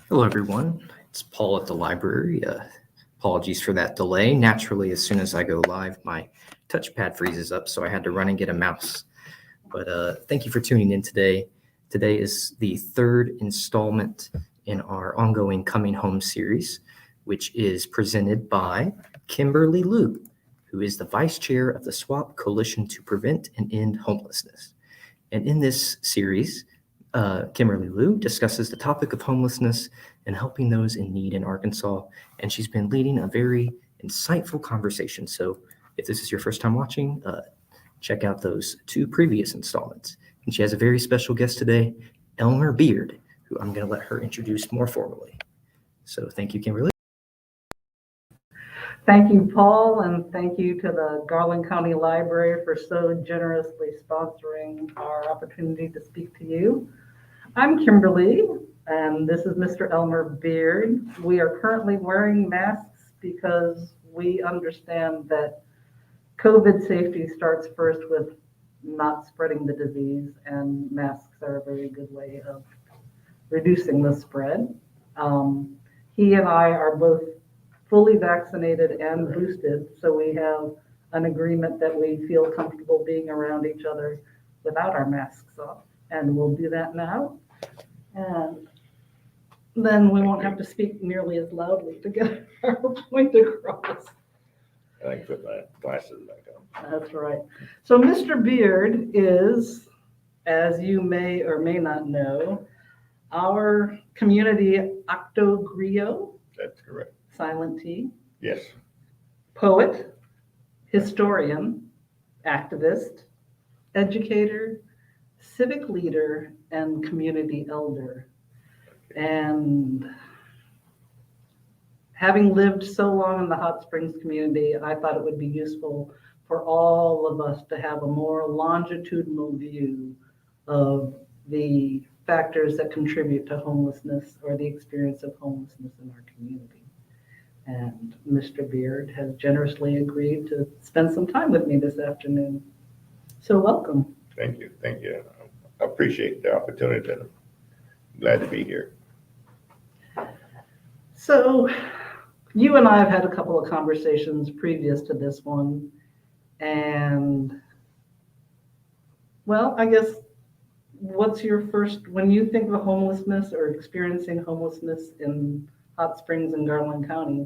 Hello, everyone. It's Paul at the library. Apologies for that delay. Naturally, as soon as I go live, my touchpad freezes up, so I had to run and get a mouse. But thank you for tuning in today. Today is the third installment in our ongoing Coming Home series, which is presented by Kimberly Lew, who is the Vice Chair of the SWAP Coalition to Prevent and End Homelessness. And in this series, Kimberly Lew discusses the topic of homelessness and helping those in need in Arkansas. And she's been leading a very insightful conversation. So if this is your first time watching, check out those two previous installments. And she has a very special guest today, Elmer Beard, who I'm going to let her introduce more formally. So thank you, Kimberly. Thank you, Paul, and thank you to the Garland County Library for so generously sponsoring our opportunity to speak to you. I'm Kimberly, and this is Mr. Elmer Beard. We are currently wearing masks because we understand that COVID safety starts first with not spreading the disease, and masks are a very good way of reducing the spread. He and I are both fully vaccinated and boosted, so we have an agreement that we feel comfortable being around each other without our masks on. And we'll do that now. And then we won't have to speak nearly as loudly to get our point across. I can put my glasses back on. That's right. So Mr. Beard is, as you may or may not know, our community octogriot. That's correct. Silent T. Yes. Poet, historian, activist, educator, civic leader, and community elder. And having lived so long in the Hot Springs community, I thought it would be useful for all of us to have a more longitudinal view of the factors that contribute to homelessness or the experience of homelessness in our community. And Mr. Beard has generously agreed to spend some time with me this afternoon. So welcome. Thank you. Thank you. I appreciate the opportunity. I'm glad to be here. So you and I have had a couple of conversations previous to this one. And well, I guess what's your first, when you think of homelessness or experiencing homelessness in Hot Springs and Garland County,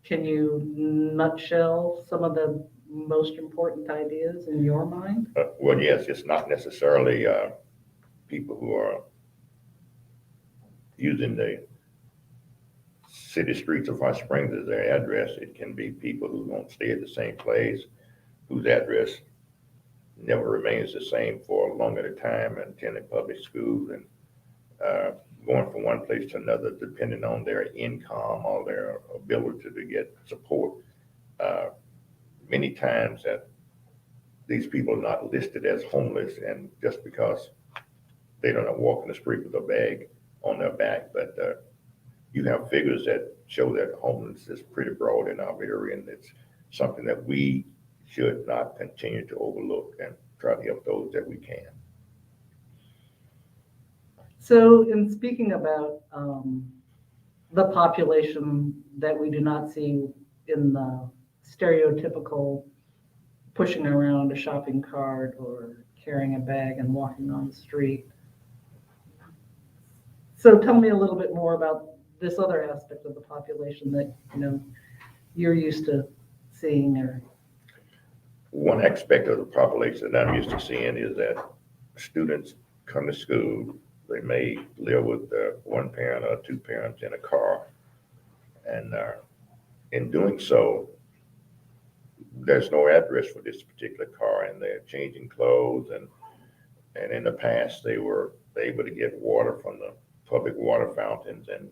can you nutshell some of the most important ideas in your mind? Well, yes, it's not necessarily people who are using the city streets of Hot Springs as their address. It can be people who won't stay at the same place, whose address never remains the same for a long at a time, and attending public schools and going from one place to another, depending on their income or their ability to get support. Many times that these people are not listed as homeless, and just because they don't walk in the street with a bag on their back, but you have figures that show that homelessness is pretty broad in our area, and it's something that we should not continue to overlook and try to help those that we can. So in speaking about the population that we do not see in the stereotypical pushing around a shopping cart or carrying a bag and walking on the street. So tell me a little bit more about this other aspect of the population that you're used to seeing. Or one aspect of the population that I'm used to seeing is that students come to school. They may live with one parent or two parents in a car, and in doing so, there's no address for this particular car, and they're changing clothes, and in the past they were able to get water from the public water fountains, and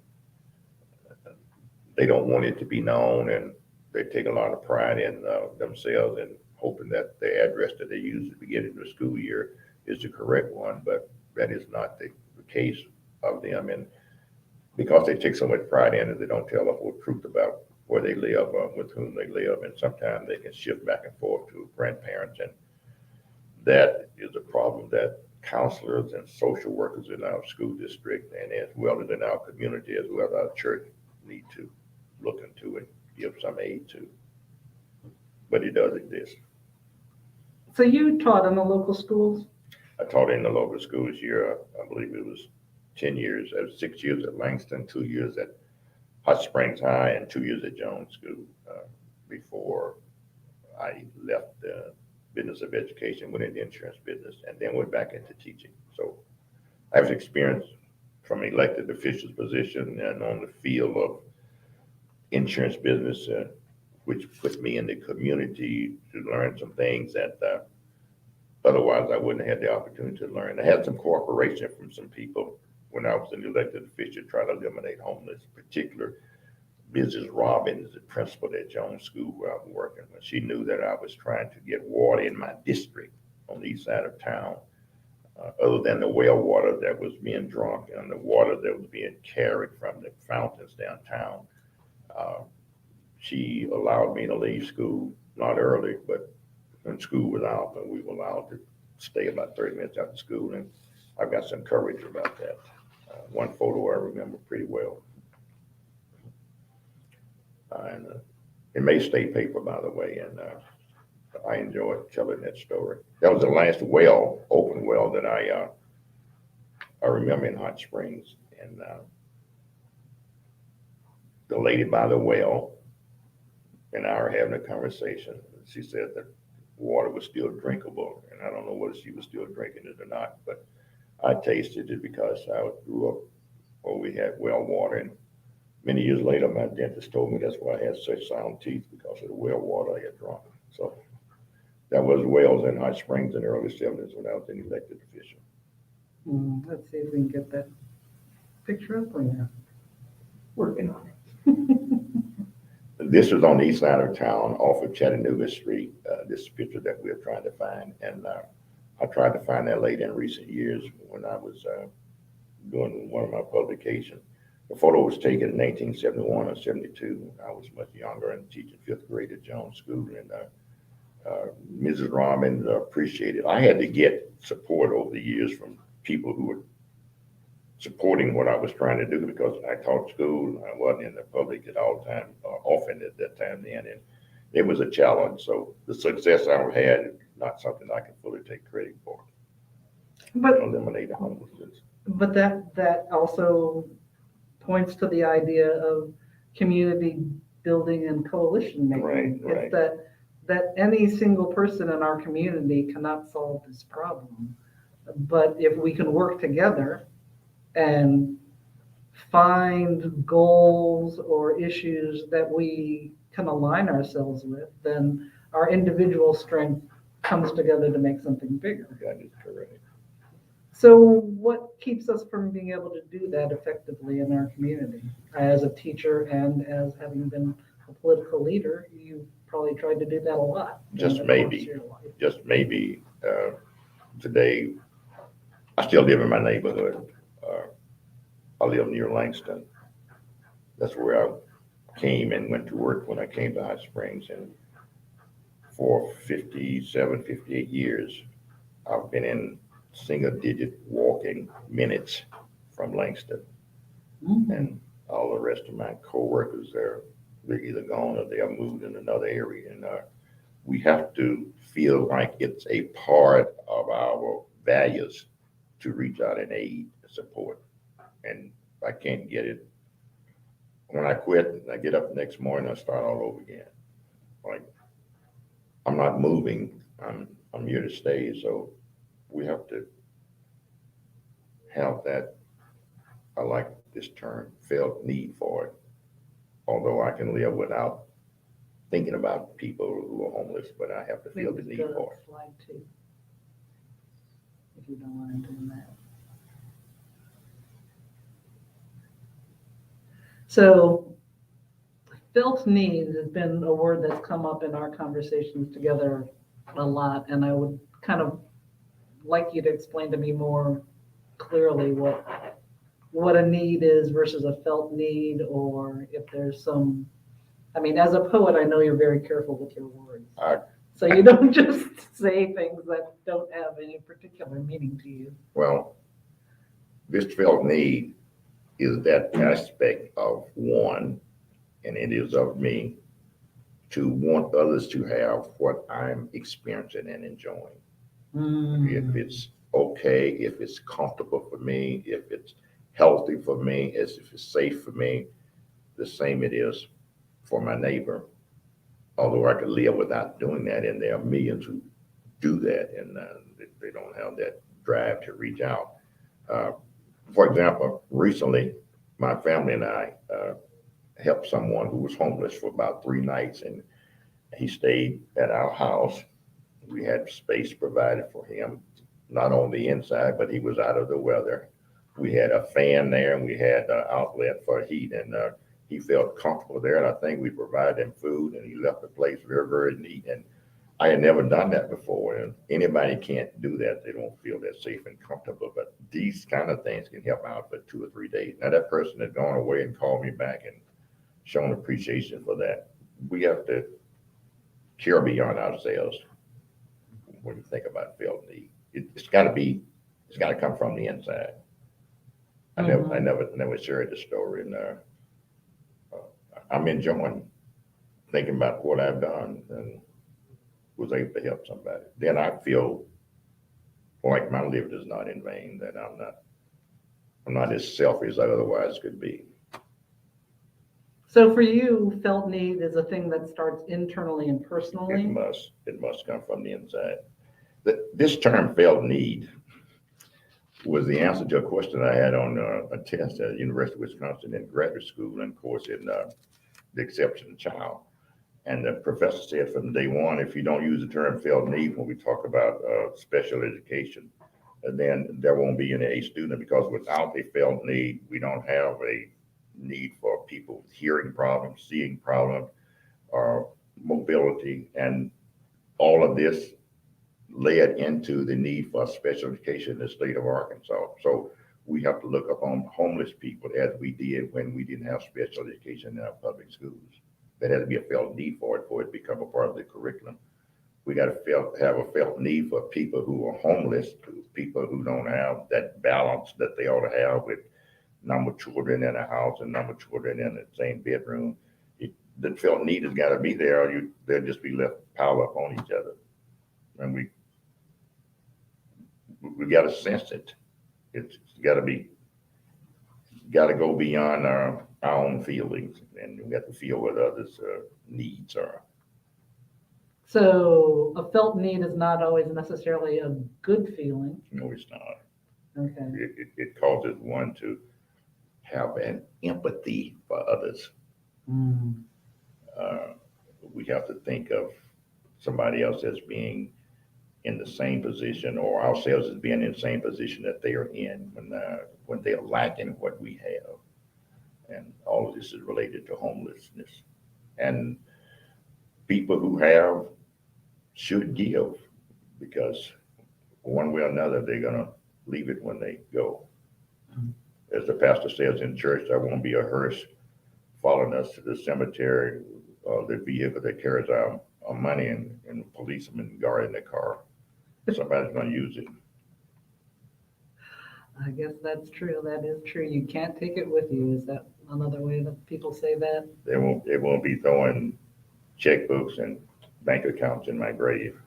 they don't want it to be known, and they take a lot of pride in themselves and hoping that the address that they use to get into the school year is the correct one, but that is not the case of them. And because they take so much pride in it, they don't tell the whole truth about where they live or with whom they live, and sometimes they can shift back and forth to grandparents, and that is a problem that counselors and social workers in our school district, and as well as in our community, as well as our church, need to look into and give some aid to. But it does exist. So you taught in the local schools? I taught in the local schools here, I believe it was 10 years, 6 years at Langston, 2 years at Hot Springs High, and 2 years at Jones School before I left the business of education, went into insurance business, and then went back into teaching. So I have experience from elected officials position and on the field of insurance business, which put me in the community to learn some things that otherwise I wouldn't have had the opportunity to learn. I had some cooperation from some people when I was an elected official trying to eliminate homelessness, in particular Mrs. Robbins, the principal at Jones School where I was working, when she knew that I was trying to get water in my district on the east side of town, other than the well water that was being drunk and the water that was being carried from the fountains downtown. She allowed me to leave school, not early, but when school was out, and we were allowed to stay about 30 minutes after school, and I've got some courage about that. One photo I remember pretty well. And it made state paper, by the way, and I enjoyed telling that story. That was the last well, open well, that I remember in Hot Springs. And the lady by the well and I were having a conversation. She said that water was still drinkable, and I don't know whether she was still drinking it or not, but I tasted it because I grew up where we had well water. And many years later, my dentist told me that's why I had such sound teeth, because of the well water I had drunk. So that was wells in Hot Springs in the early 70s when I was an elected official. Let's see if we can get that picture up on there. Working on it. This was on the east side of town off of Chattanooga Street, this picture that we're trying to find. And I tried to find that late in recent years when I was doing one of my publications. The photo was taken in 1971 or 72. I was much younger and teaching 5th grade at Jones School. And Mrs. Robbins appreciated. I had to get support over the years from people who were supporting what I was trying to do, because I taught school. I wasn't in the public at all time, often at that time then, and it was a challenge. So the success I had is not something I can fully take credit for. But Eliminate homelessness. But that also points to the idea of community building and coalition making. Right. It's that any single person in our community cannot solve this problem. But if we can work together and find goals or issues that we can align ourselves with, then our individual strength comes together to make something bigger. That is correct. So what keeps us from being able to do that effectively in our community? As a teacher and as having been a political leader, you probably tried to do that a lot. Just maybe today, I still live in my neighborhood. I live near Langston. That's where I came and went to work when I came to Hot Springs. And for 57, 58 years, I've been in single-digit walking minutes from Langston. And all the rest of my co-workers, they're either gone or they are moved in another area. And we have to feel like it's a part of our values to reach out and aid and support. And I can't get it. When I quit, I get up the next morning, I start all over again. Like, I'm not moving. I'm here to stay. So we have to have that, I like this term, felt need for it. Although I can live without thinking about people who are homeless, but I have to feel the need for it. Slide 2, if you don't mind doing that. So felt needs has been a word that's come up in our conversations together a lot, and I would kind of like you to explain to me more clearly what a need is versus a felt need, or if there's some, I mean, as a poet, I know you're very careful with your words. So you don't just say things that don't have any particular meaning to you. Well, this felt need is that aspect of one, and it is of me, to want others to have what I'm experiencing and enjoying. If it's okay, if it's comfortable for me, if it's healthy for me, if it's safe for me, the same it is for my neighbor. Although I could live without doing that, and there are millions who do that, and they don't have that drive to reach out. For example, recently, my family and I helped someone who was homeless for about 3 nights, and he stayed at our house. We had space provided for him, not on the inside, but he was out of the weather. We had a fan there, and we had an outlet for heat, and he felt comfortable there. And I think we provided him food, and he left the place very, very neat. And I had never done that before, and anybody can't do that. They don't feel that safe and comfortable. But these kind of things can help out for 2 or 3 days. Now that person had gone away and called me back and shown appreciation for that. We have to care beyond ourselves when you think about felt need. It's got to come from the inside. I never shared the story, and I'm enjoying thinking about what I've done and was able to help somebody. Then I feel like my living is not in vain, that I'm not as selfish as I otherwise could be. So for you, felt need is a thing that starts internally and personally? It must come from the inside. This term felt need was the answer to a question I had on a test at the University of Wisconsin in graduate school, and of course in the exception child. And the professor said from day one, if you don't use the term felt need when we talk about special education, then there won't be any A student, because without a felt need, we don't have a need for people with hearing problems, seeing problems, or mobility, and all of this led into the need for special education in the state of Arkansas. So we have to look upon homeless people as we did when we didn't have special education in our public schools. There had to be a felt need for it to become a part of the curriculum. We got to have a felt need for people who are homeless, people who don't have that balance that they ought to have with number of children in a house and number of children in the same bedroom. The felt need has got to be there, or they'll just be left piled up on each other. And we got to sense it. It's got to go beyond our own feelings, and we have to feel what others' needs are. So a felt need is not always necessarily a good feeling. No, it's not. Okay. It causes one to have an empathy for others. We have to think of somebody else as being in the same position, or ourselves as being in the same position that they are in when they are lacking what we have. And all of this is related to homelessness. And people who have should give, because one way or another, they're going to leave it when they go. As the pastor says in church, there won't be a hearse following us to the cemetery, the vehicle that carries our money, and policemen guarding the car. Somebody's going to use it. I guess that's true. That is true. You can't take it with you. Is that another way that people say that? They won't be throwing checkbooks and bank accounts in my grave.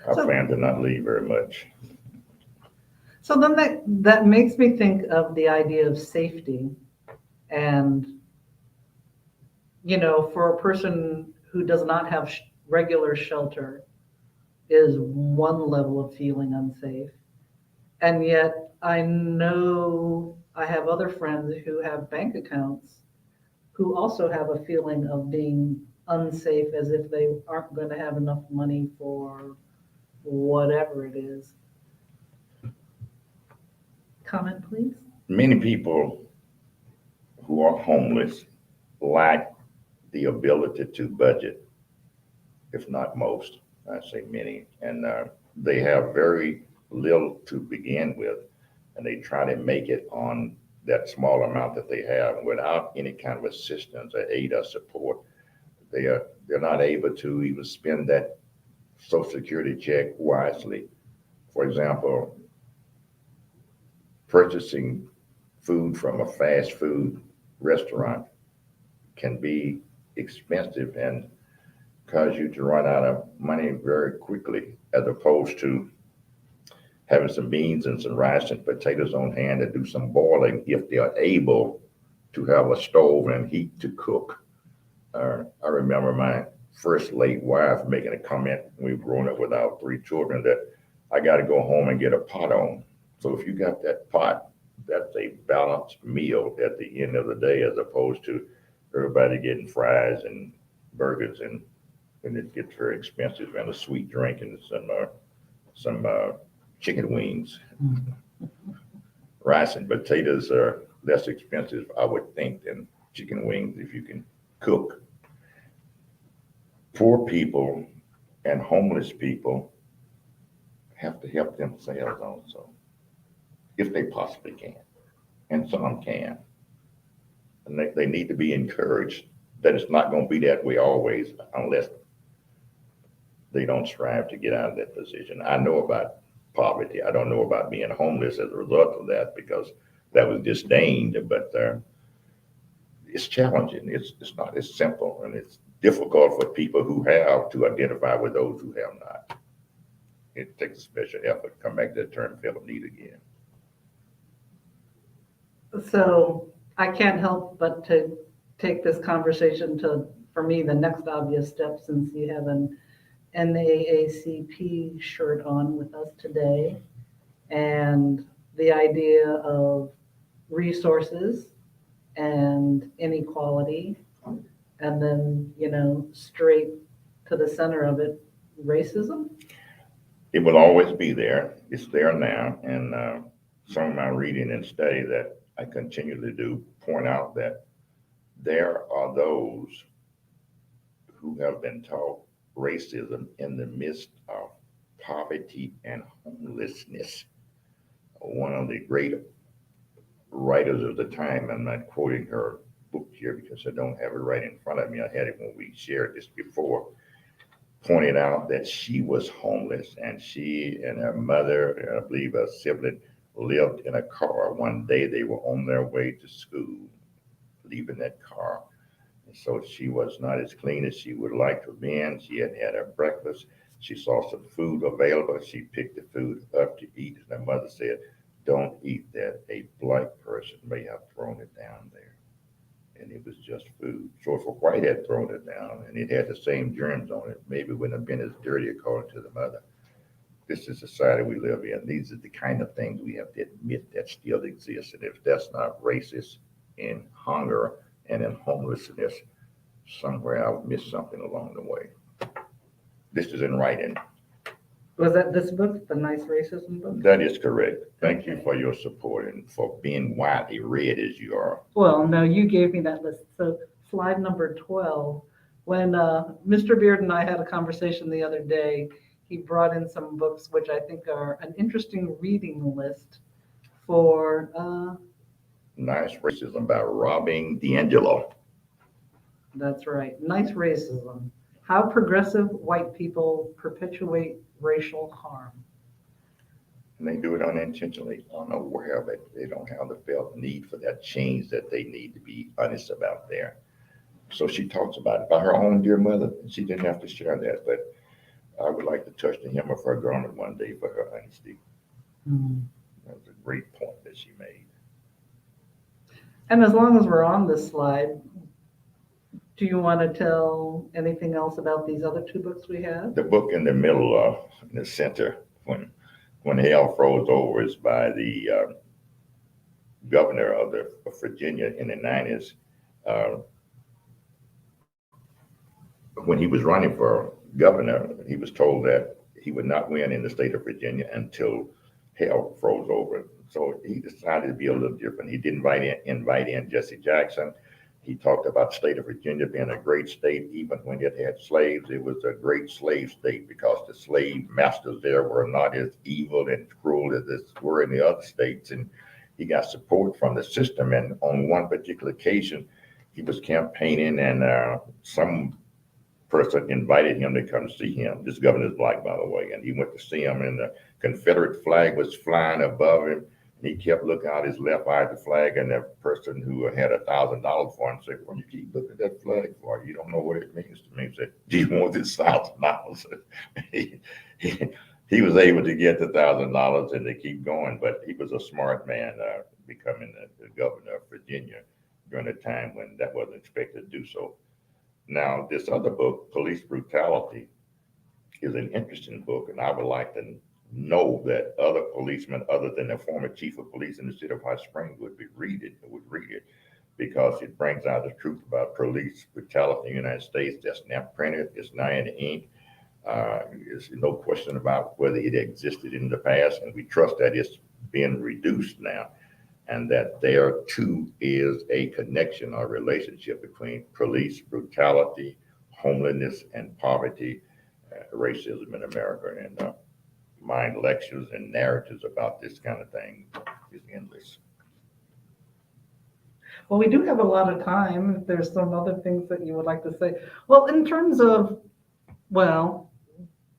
I plan to not leave very much. So then that makes me think of the idea of safety. And, for a person who does not have regular shelter is one level of feeling unsafe. And yet I know I have other friends who have bank accounts who also have a feeling of being unsafe, as if they aren't going to have enough money for whatever it is. Comment, please. Many people who are homeless lack the ability to budget, if not most. I say many, and they have very little to begin with, and they try to make it on that small amount that they have without any kind of assistance or aid or support. They're not able to even spend that Social Security check wisely. For example, purchasing food from a fast food restaurant can be expensive and cause you to run out of money very quickly, as opposed to having some beans and some rice and potatoes on hand to do some boiling if they are able to have a stove and heat to cook. I remember my first late wife making a comment when we were growing up with our 3 children that I got to go home and get a pot on. So if you got that pot, that's a balanced meal at the end of the day, as opposed to everybody getting fries and burgers, and it gets very expensive, and a sweet drink and some chicken wings. Rice and potatoes are less expensive, I would think, than chicken wings if you can cook. Poor people and homeless people have to help themselves also, if they possibly can, and some can. And they need to be encouraged that it's not going to be that way always, unless they don't strive to get out of that position. I know about poverty. I don't know about being homeless as a result of that, because that was disdained, but it's challenging. It's not as simple, and it's difficult for people who have to identify with those who have not. It takes a special effort to come back to that term felt need again. So I can't help but to take this conversation to, for me, the next obvious step, since you have an NAACP shirt on with us today, and the idea of resources and inequality, and then, straight to the center of it, racism. It will always be there. It's there now. And some of my reading and study that I continually do point out that there are those who have been taught racism in the midst of poverty and homelessness. One of the great writers of the time, I'm not quoting her book here because I don't have it right in front of me, I had it when we shared this before, pointed out that she was homeless, and she and her mother, and I believe a sibling, lived in a car. One day they were on their way to school, leaving that car. And so she was not as clean as she would like to have been. She had had her breakfast. She saw some food available. She picked the food up to eat. And her mother said, "Don't eat that. A black person may have thrown it down there." And it was just food. So if a white had thrown it down and it had the same germs on it, maybe it wouldn't have been as dirty, according to the mother. This is the society we live in. These are the kind of things we have to admit that still exist. And if that's not racist in hunger and in homelessness, somewhere I've missed something along the way. This is in writing. Was that this book, The Nice Racism book? That is correct. Thank you for your support and for being widely read as you are. Well, no, you gave me that list. So slide number 12, when Mr. Beard and I had a conversation the other day, he brought in some books which I think are an interesting reading list for Nice Racism by Robin DiAngelo. That's right. Nice Racism. How Progressive White People Perpetuate Racial Harm. And they do it unintentionally, unaware that they don't have the felt need for that change that they need to be honest about there. So she talks about it by her own dear mother. She didn't have to share that, but I would like to touch the hem of her garment one day for her honesty. That was a great point that she made. And as long as we're on this slide, do you want to tell anything else about these other 2 books we have? The book in the middle, in the center, when hell froze over, is by the governor of Virginia in the 90s. When he was running for governor, he was told that he would not win in the state of Virginia until hell froze over. So he decided to be a little different. He didn't invite in Jesse Jackson. He talked about the state of Virginia being a great state, even when it had slaves. It was a great slave state because the slave masters there were not as evil and cruel as they were in the other states. And he got support from the system. And on one particular occasion, he was campaigning, and some person invited him to come see him. This governor's black, by the way, and he went to see him, and the Confederate flag was flying above him. And he kept looking out his left eye at the flag, and that person who had $1,000 for him said, "Well, you keep looking at that flag for? You don't know what it means to me." He said, "Do you want this $1,000?" He was able to get the $1,000 and to keep going, but he was a smart man, becoming the governor of Virginia during a time when that wasn't expected to do so. Now, this other book, Police Brutality, is an interesting book, and I would like to know that other policemen, other than the former chief of police in the city of Hot Springs, would read it, because it brings out the truth about police brutality in the United States. That's now printed, it's now in ink. There's no question about whether it existed in the past, and we trust that it's been reduced now, and that there too is a connection or relationship between police brutality, homelessness, and poverty, racism in America. And my lectures and narratives about this kind of thing is endless. Well, we do have a lot of time. If there's some other things that you would like to say. Well, in terms of, well,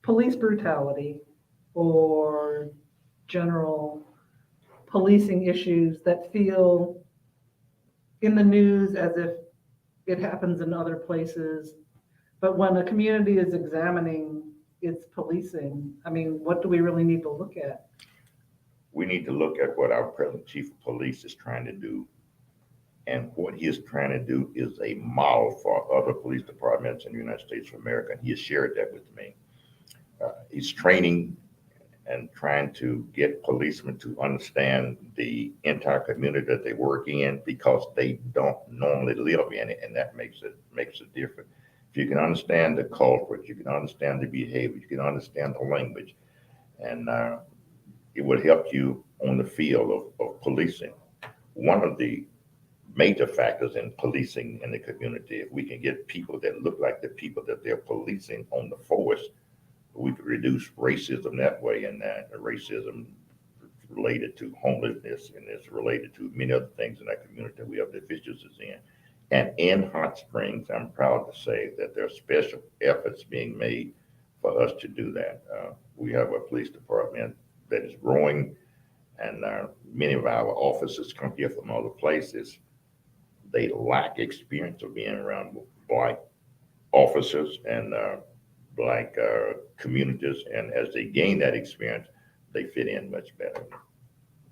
police brutality or general policing issues that feel in the news as if it happens in other places, but when a community is examining its policing, I mean, what do we really need to look at? We need to look at what our present chief of police is trying to do. And what he is trying to do is a model for other police departments in the United States of America. And he has shared that with me. He's training and trying to get policemen to understand the entire community that they work in, because they don't normally live in it, and that makes it different. If you can understand the culprit, you can understand the behavior, you can understand the language, and it would help you on the field of policing. One of the major factors in policing in the community, if we can get people that look like the people that they're policing on the force, we could reduce racism that way, and that racism related to homelessness, and it's related to many other things in that community that we have deficiencies in. And in Hot Springs, I'm proud to say that there are special efforts being made for us to do that. We have a police department that is growing, and many of our officers come here from other places. They lack experience of being around Black officers and Black communities, and as they gain that experience, they fit in much better.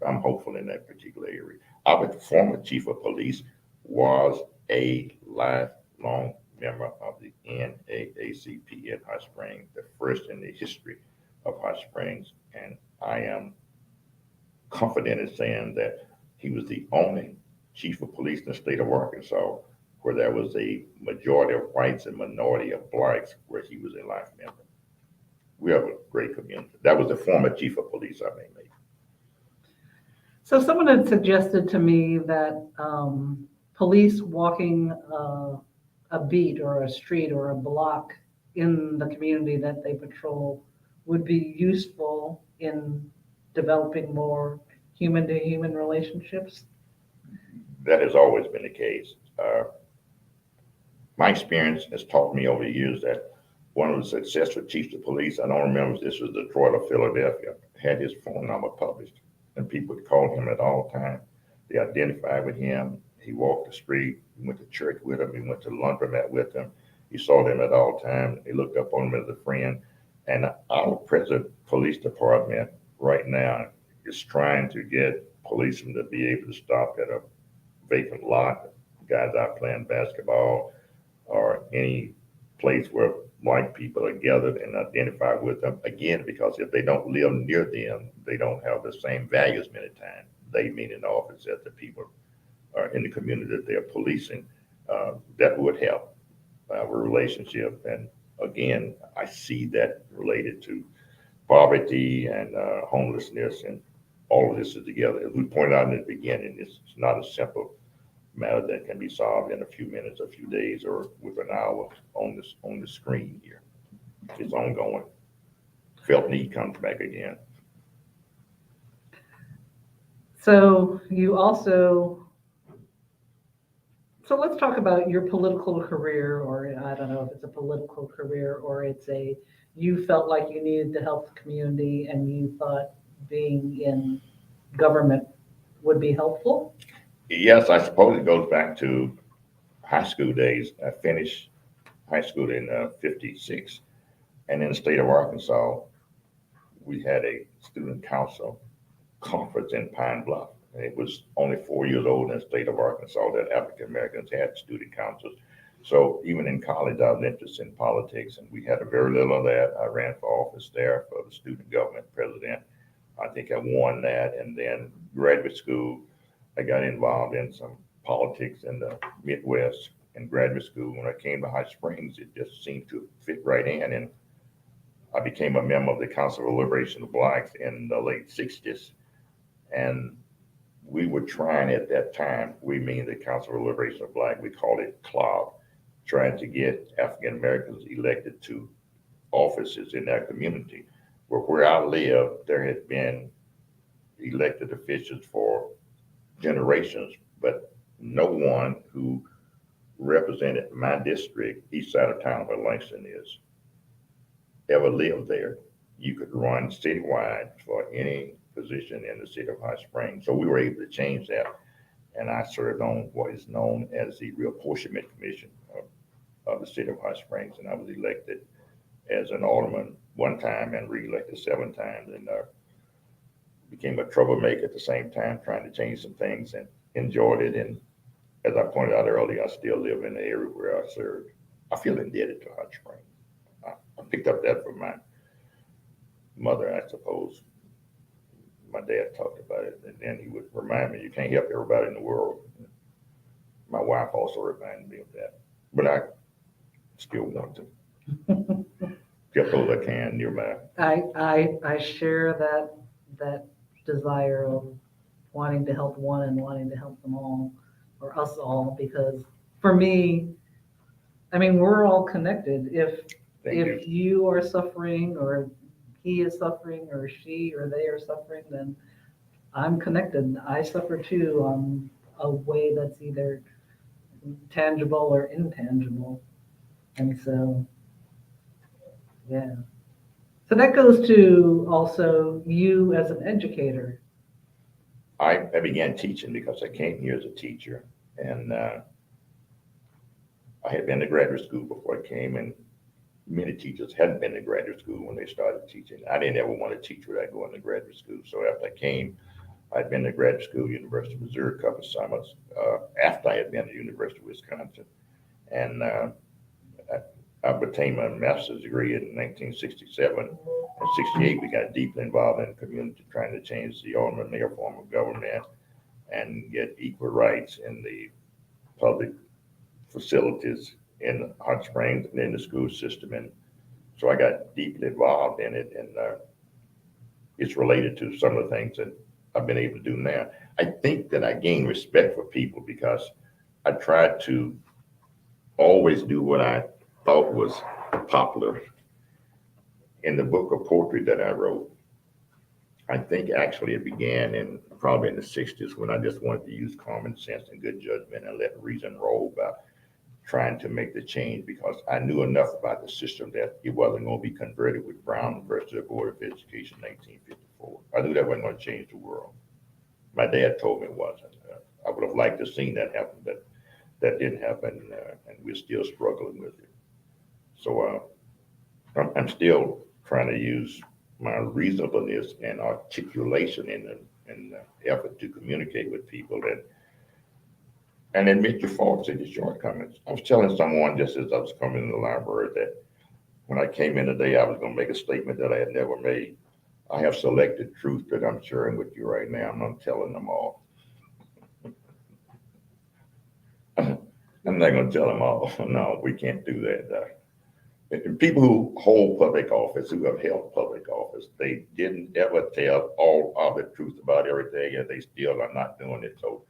I'm hopeful in that particular area. Our former chief of police was a lifelong member of the NAACP in Hot Springs, the first in the history of Hot Springs, and I am confident in saying that he was the only chief of police in the state of Arkansas where there was a majority of whites and minority of Blacks where he was a life member. We have a great community. That was the former chief of police, I may make. So someone had suggested to me that police walking a beat or a street or a block in the community that they patrol would be useful in developing more human-to-human relationships. That has always been the case. My experience has taught me over the years that one of the successful chiefs of police, I don't remember if this was Detroit or Philadelphia, had his phone number published, and people would call him at all times. They identified with him. He walked the street. He went to church with him. He went to the laundromat with him. He saw them at all times. He looked up on him as a friend. And our present police department right now is trying to get policemen to be able to stop at a vacant lot, guys out playing basketball, or any place where white people are gathered, and identify with them. Again, because if they don't live near them, they don't have the same values many times. They mean in the office that the people are in the community that they're policing. That would help our relationship. And again, I see that related to poverty and homelessness, and all of this is together. As we pointed out in the beginning, it's not a simple matter that can be solved in a few minutes, a few days, or with an hour on the screen here. It's ongoing. Felt need comes back again. So you also So let's talk about your political career, or I don't know if it's a political career or you felt like you needed to help the community and you thought being in government would be helpful. Yes, I suppose it goes back to high school days. I finished high school in 56, and in the state of Arkansas, we had a student council conference in Pine Bluff. And it was only 4 years old in the state of Arkansas that African Americans had student councils. So even in college, I was interested in politics, and we had a very little of that. I ran for office there for the student government president. I think I won that. And then graduate school, I got involved in some politics in the Midwest in graduate school. When I came to Hot Springs, it just seemed to fit right in. And I became a member of the Council of Liberation of Blacks in the late 60s. And we were trying at that time, we mean the Council of Liberation of Black, we called it CLOB, trying to get African Americans elected to offices in their community. Where I lived, there had been elected officials for generations, but no one who represented my district, east side of town where Langston is, ever lived there. You could run citywide for any position in the city of Hot Springs. So we were able to change that. And I served on what is known as the Reapportionment Commission of the city of Hot Springs. And I was elected as an alderman one time and re-elected 7 times, and became a troublemaker at the same time, trying to change some things, and enjoyed it. And as I pointed out earlier, I still live in the area where I served. I feel indebted to Hot Springs. I picked up that from my mother, I suppose. My dad talked about it, and then he would remind me, you can't help everybody in the world. My wife also reminded me of that, but I still want to get those I can nearby. I share that desire of wanting to help one and wanting to help them all, or us all, because for me, I mean, we're all connected. If you are suffering, or he is suffering, or she or they are suffering, then I'm connected. I suffer too on a way that's either tangible or intangible. And so, yeah. So that goes to also you as an educator. I began teaching because I came here as a teacher, and I had been to graduate school before I came, and many teachers hadn't been to graduate school when they started teaching. I didn't ever want to teach without going to graduate school. So after I came, I'd been to graduate school, University of Missouri, a couple of summers after I had been to University of Wisconsin. And I obtained my master's degree in 1967. In 68, we got deeply involved in the community, trying to change the alderman mayor form of government and get equal rights in the public facilities in Hot Springs and in the school system. And so I got deeply involved in it, and it's related to some of the things that I've been able to do now. I think that I gained respect for people because I tried to always do what I thought was popular. In the book of poetry that I wrote, I think actually it began probably in the 60s, when I just wanted to use common sense and good judgment and let reason roll about trying to make the change, because I knew enough about the system that it wasn't going to be converted with Brown versus the Board of Education in 1954. I knew that wasn't going to change the world. My dad told me it wasn't. I would have liked to have seen that happen, but that didn't happen, and we're still struggling with it. So I'm still trying to use my reasonableness and articulation in the effort to communicate with people and admit your faults and your shortcomings. I was telling someone just as I was coming in the library that when I came in today, I was going to make a statement that I had never made. I have selected truth that I'm sharing with you right now. I'm not telling them all. I'm not going to tell them all. No, we can't do that. People who hold public office, who have held public office, they didn't ever tell all of the truth about everything, and they still are not doing it. So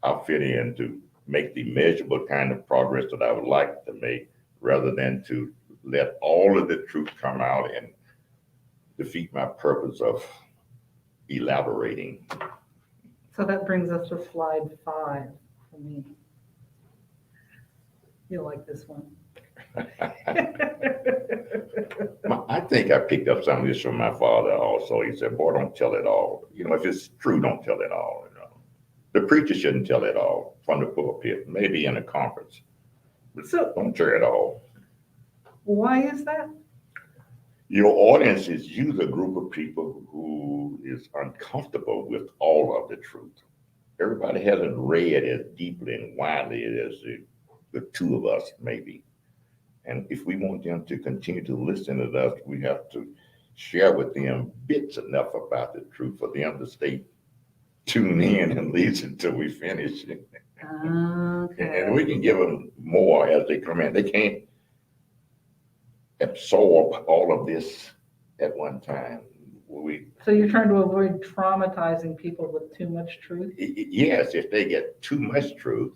I'll fit in to make the measurable kind of progress that I would like to make, rather than to let all of the truth come out and defeat my purpose of elaborating. So that brings us to slide 5 for me. You'll like this one. I think I picked up some of this from my father also. He said, boy, don't tell it all. You know, if it's true, don't tell it all. You know, the preacher shouldn't tell it all from the pulpit, maybe in a conference, but So don't share it all. why is that? Your audience is usually a group of people who is uncomfortable with all of the truth. Everybody hasn't read as deeply and widely as the two of us, maybe. And if we want them to continue to listen to us, we have to share with them bits enough about the truth for them to stay tuned in and listen till we finish. Okay. And we can give them more as they come in. They can't absorb all of this at one time. So you're trying to avoid traumatizing people with too much truth? Yes, if they get too much truth,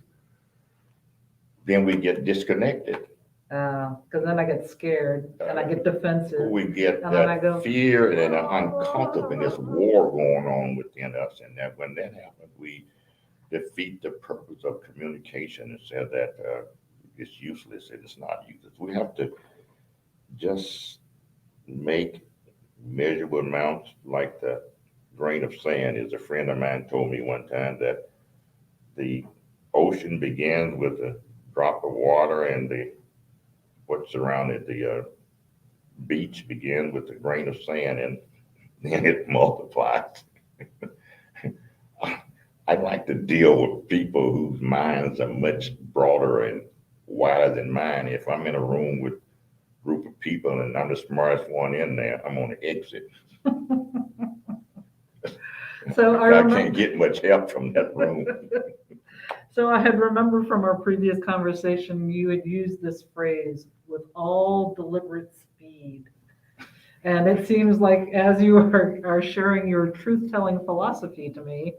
then we get disconnected. Because then I get scared and I get defensive. We get And then I that go, fear and an uncomfortableness war going on within us. And that when that happens, we defeat the purpose of communication and say that it's useless and it's not useless. We have to just make measurable amounts, like the grain of sand. As a friend of mine told me one time that the ocean begins with a drop of water, and what surrounded the beach begins with a grain of sand, and then it multiplies. I like to deal with people whose minds are much broader and wider than mine. If I'm in a room with group of people and I'm the smartest one in there, I'm on the exit. So I can't get much help from that room. So I had remembered from our previous conversation, you had used this phrase, with all deliberate speed. And it seems like as you are sharing your truth-telling philosophy to me,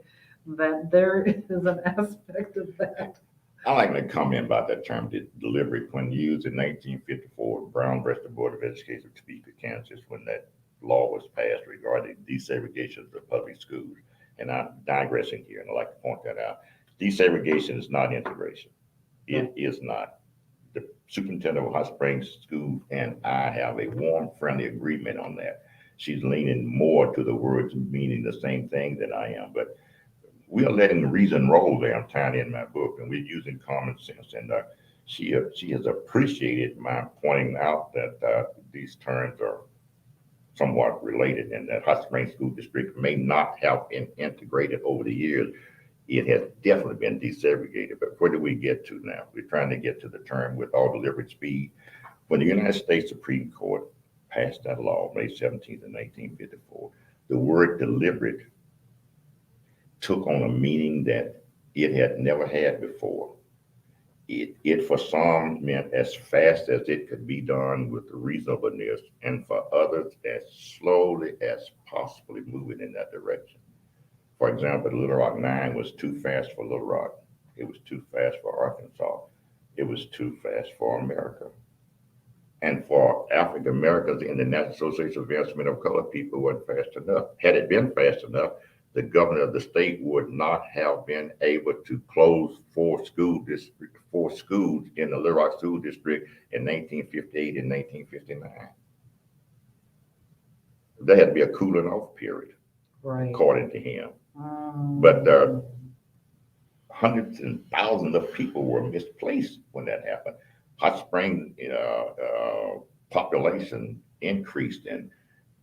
that there is an aspect of that. I like to comment about that term, deliberate, when used in 1954, Brown versus the Board of Education of Topeka, Kansas, when that law was passed regarding desegregation of the public schools. And I'm digressing here, and I'd like to point that out. Desegregation is not integration. It is not. The superintendent of Hot Springs School and I have a warm, friendly agreement on that. She's leaning more to the words meaning the same thing than I am, but we are letting reason roll there. I'm tying in my book, and we're using common sense. And she has appreciated my pointing out that these terms are somewhat related, and that Hot Springs School District may not have been integrated over the years. It has definitely been desegregated. But where do we get to now? We're trying to get to the term with all deliberate speed. When the United States Supreme Court passed that law, May 17th of 1954, the word deliberate took on a meaning that it had never had before. It for some meant as fast as it could be done with reasonableness, and for others as slowly as possibly moving in that direction. For example, the Little Rock 9 was too fast for Little Rock. It was too fast for Arkansas. It was too fast for America. And for African Americans in the National Association of Advancement of Colored People, it wasn't fast enough. Had it been fast enough, the governor of the state would not have been able to close four schools in the Little Rock School District in 1958 and 1959. There had to be a cooling off period, Right. according to him. But hundreds and thousands of people were misplaced when that happened. Hot Springs population increased in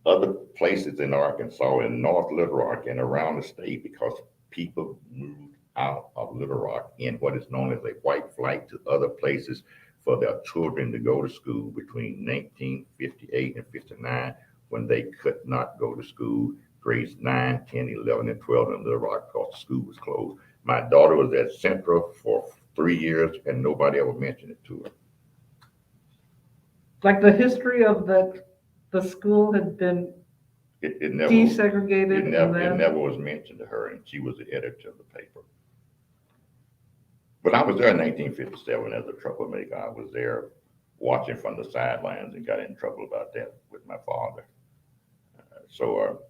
other places in Arkansas, in North Little Rock and around the state, because people moved out of Little Rock in what is known as a white flight to other places for their children to go to school between 1958 and 59, when they could not go to school, grades 9, 10, 11, and 12 in Little Rock, because the school was closed. My daughter was at Central for 3 years, and nobody ever mentioned it to her. Like the history of the school had been It never desegregated. It never was mentioned to her, and she was the editor of the paper. But I was there in 1957 as a troublemaker. I was there watching from the sidelines and got in trouble about that with my father. So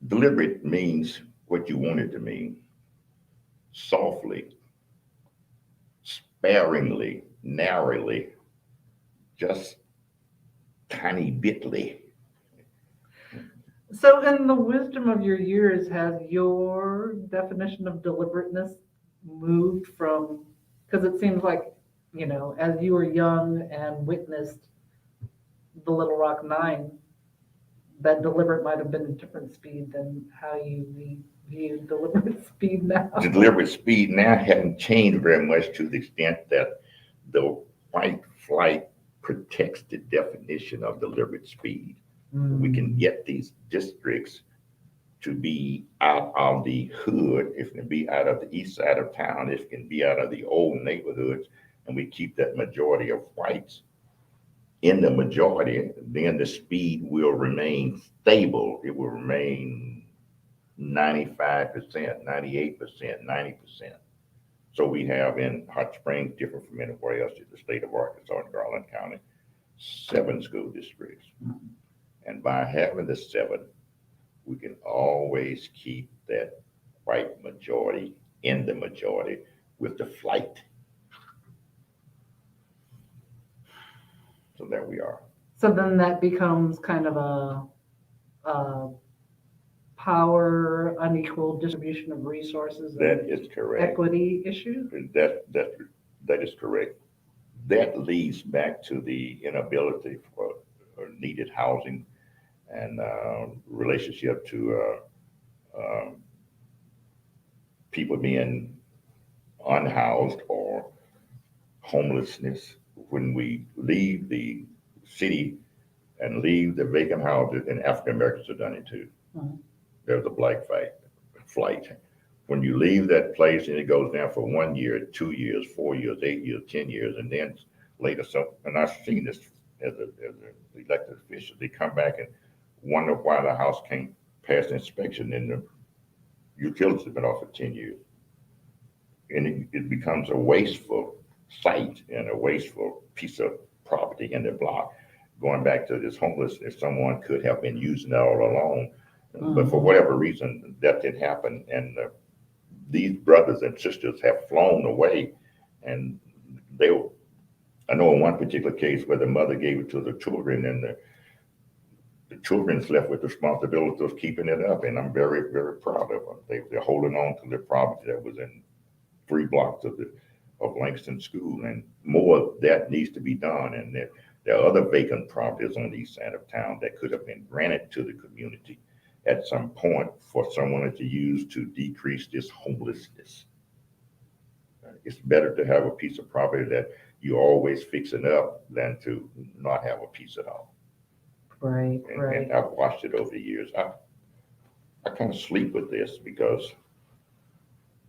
deliberate means what you want it to mean. Softly, sparingly, narrowly, just tiny bitly. So in the wisdom of your years, has your definition of deliberateness moved from, because it seems like, as you were young and witnessed the Little Rock Nine, that deliberate might have been a different speed than how you view deliberate speed now. Deliberate speed now hasn't changed very much to the extent that the white flight protects the definition of deliberate speed. We can get these districts to be out of the hood. It can be out of the east side of town. It can be out of the old neighborhoods. And we keep that majority of whites in the majority, then the speed will remain stable. It will remain 95%, 98%, 90%. So we have in Hot Springs, different from anywhere else in the state of Arkansas and Garland County, 7 school districts. And by having the 7, we can always keep that white majority in the majority with the flight. So there we are. So then that becomes kind of a power, unequal distribution of resources. That is correct. Equity issue? That is correct. That leads back to the inability for needed housing and relationship to people being unhoused or homelessness. When we leave the city and leave the vacant houses, and African Americans have done it too. Mm-hmm. There's a black flight. When you leave that place and it goes down for 1 year, 2 years, 4 years, 8 years, 10 years, and then later, and I've seen this as an elected official, they come back and wonder why the house can't pass the inspection and the utilities have been off for 10 years. And it becomes a wasteful site and a wasteful piece of property in the block. Going back to this homelessness, someone could have been using it all along, but for whatever reason, that didn't happen. And these brothers and sisters have flown away, and I know in one particular case where the mother gave it to the children, and the children's left with the responsibility of keeping it up, and I'm very, very proud of them. They're holding on to the property that was in 3 blocks of Langston School, and more of that needs to be done. And there are other vacant properties on the east side of town that could have been granted to the community at some point for someone to use to decrease this homelessness. It's better to have a piece of property that you're always fixing up than to not have a piece at all. Right, right. And I've watched it over the years. I kind of sleep with this because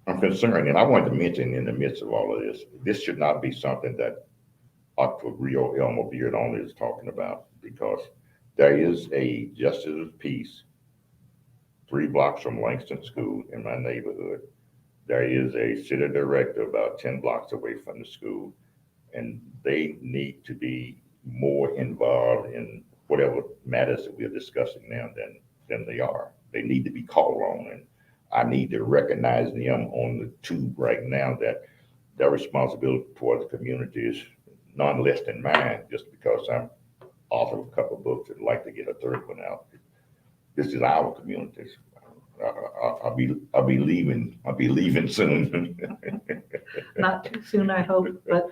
I'm concerned, and I wanted to mention in the midst of all of this should not be something that Octavio Elmer Beard only is talking about, because there is a justice of the peace 3 blocks from Langston School in my neighborhood. There is a city director about 10 blocks away from the school, and they need to be more involved in whatever matters that we're discussing now than they are. They need to be called on, and I need to recognize them on the tube right now that their responsibility towards the community is none less than mine, just because I'm author of a couple of books and like to get a 3rd one out. This is our community. I'll be leaving soon. Not too soon, I hope, but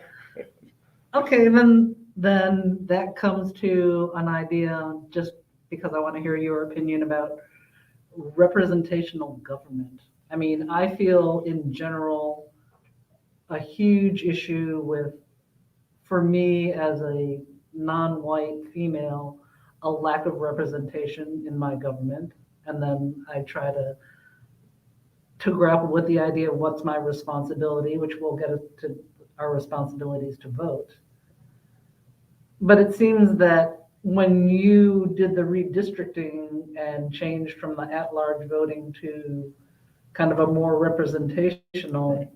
okay, then that comes to an idea, just because I want to hear your opinion about representational government. I mean, I feel in general a huge issue with, for me as a non-white female, a lack of representation in my government. And then I try to grapple with the idea of what's my responsibility, which will get us to our responsibilities to vote. But it seems that when you did the redistricting and changed from the at-large voting to kind of a more representational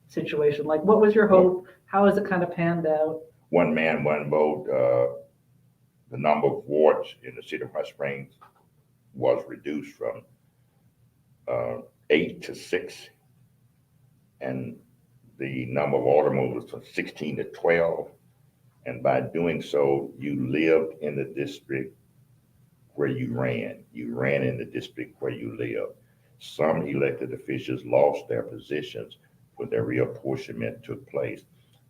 situation, like what was your hope? How has it kind of panned out? 1 man, 1 vote. The number of wards in the city of Hot Springs was reduced from 8 to 6, and the number of automobiles from 16 to 12. And by doing so, you lived in the district where you ran. You ran in the district where you lived. Some elected officials lost their positions when their reapportionment took place.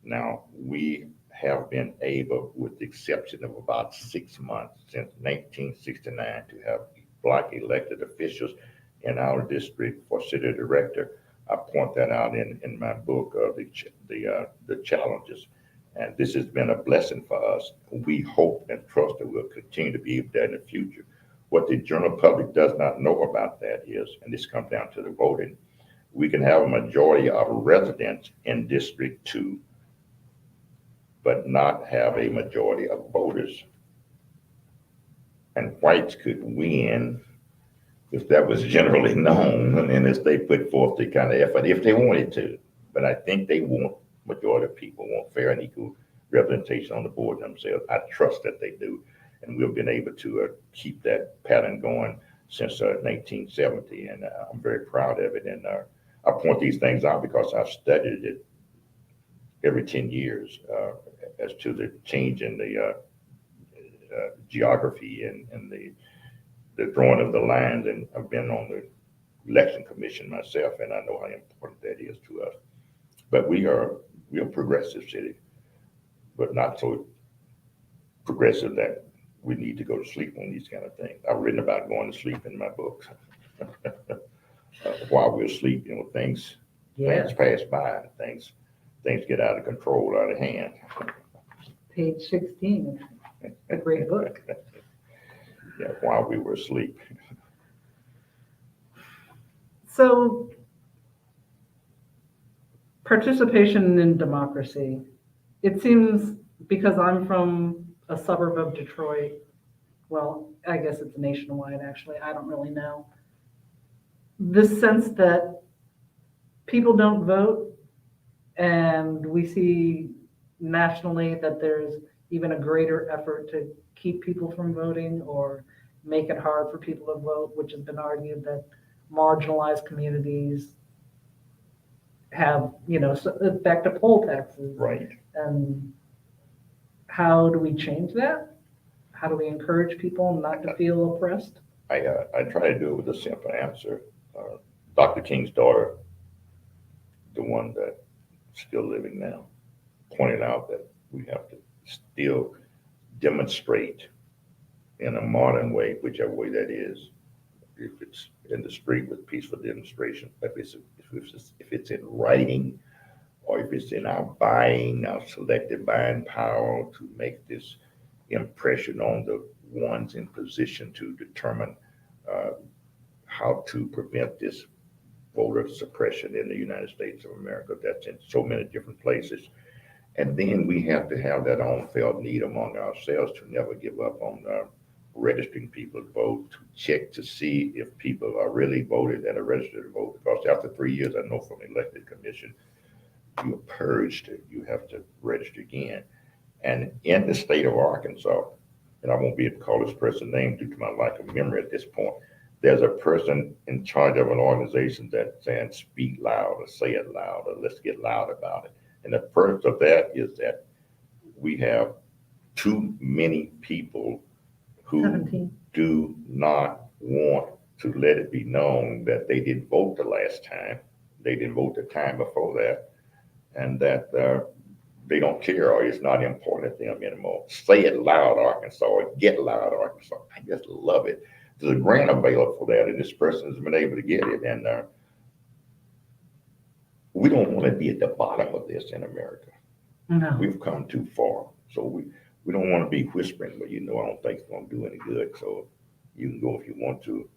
Now, we have been able, with the exception of about 6 months since 1969, to have Black elected officials in our district for city director. I point that out in my book, the challenges. And this has been a blessing for us. We hope and trust that we'll continue to be able to in the future. What the general public does not know about that is, and this comes down to the voting, we can have a majority of residents in District 2, but not have a majority of voters. And whites could win if that was generally known, and as they put forth the kind of effort, if they wanted to. But I think they want, majority of people want fair and equal representation on the board themselves. I trust that they do. And we've been able to keep that pattern going since 1970. And I'm very proud of it. And I point these things out because I've studied it every 10 years as to the change in the geography and the drawing of the lines. And I've been on the election commission myself, and I know how important that is to us. But we are a progressive city, but not so progressive that we need to go to sleep on these kind of things. I've written about going to sleep in my books. While we're asleep, things pass by, things get out of control, out of hand. Page 16, a great book. Yeah, while we were asleep. So, participation in democracy. It seems, because I'm from a suburb of Detroit, well, I guess it's nationwide actually, I don't really know. This sense that people don't vote, and we see nationally that there's even a greater effort to keep people from voting or make it hard for people to vote, which has been argued that marginalized communities have, effect of poll taxes. Right. And how do we change that? How do we encourage people not to feel oppressed? I try to do it with a simple answer. Dr. King's daughter, the one that's still living now, pointed out that we have to still demonstrate in a modern way, whichever way that is, if it's in the street with peaceful demonstration, if it's in writing, or if it's in our selective buying power to make this impression on the ones in position to determine how to prevent this voter suppression in the United States of America. That's in so many different places. And then we have to have that own felt need among ourselves to never give up on registering people to vote, to check to see if people are really voted and are registered to vote. Because after 3 years, I know from the elected commission, you're purged. You have to register again. And in the state of Arkansas, and I won't be able to call this person's name due to my lack of memory at this point, there's a person in charge of an organization that's saying, speak loud or say it loud or let's get loud about it. And the purpose of that is that we have too many people who 17. do not want to let it be known that they didn't vote the last time, they didn't vote the time before that, and that they don't care or it's not important to them anymore. Say it loud, Arkansas, or get loud, Arkansas. I just love it. There's a grant available for that, and this person has been able to get it. And we don't want to be at the bottom of this in America. No. We've come too far. So we don't want to be whispering, but I don't think it's going to do any good. So you can go if you want to.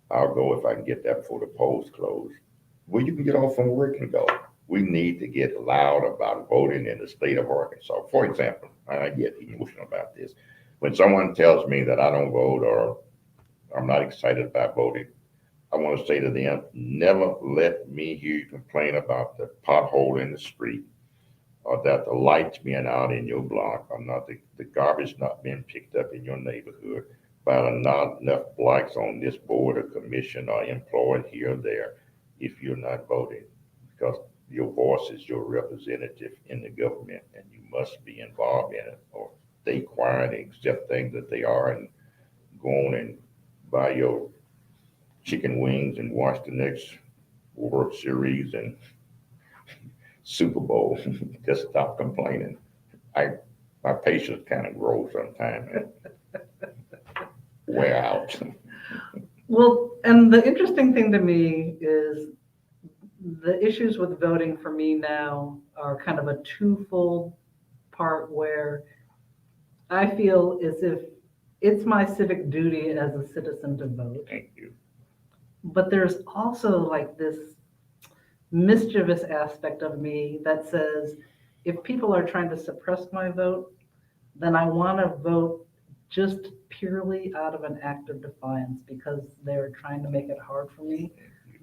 I'll go if I can get that before the polls close. Well, you can get off from work and go. We need to get loud about voting in the state of Arkansas. For example, I get emotional about this. When someone tells me that I don't vote or I'm not excited about voting, I want to say to them, never let me hear you complain about the pothole in the street or that the lights being out in your block or not the garbage not being picked up in your neighborhood by not enough blacks on this board or commission or employed here or there if you're not voting. Because your voice is your representative in the government, and you must be involved in it, or stay quiet and accept things that they are, and go on and buy your chicken wings and watch the next World Series and Super Bowl. Just stop complaining. My patience kind of grows sometimes and wear out. Well, and the interesting thing to me is the issues with voting for me now are kind of a twofold part, where I feel as if it's my civic duty as a citizen to vote. Thank you. But there's also like this mischievous aspect of me that says, if people are trying to suppress my vote, then I want to vote just purely out of an act of defiance because they're trying to make it hard for me.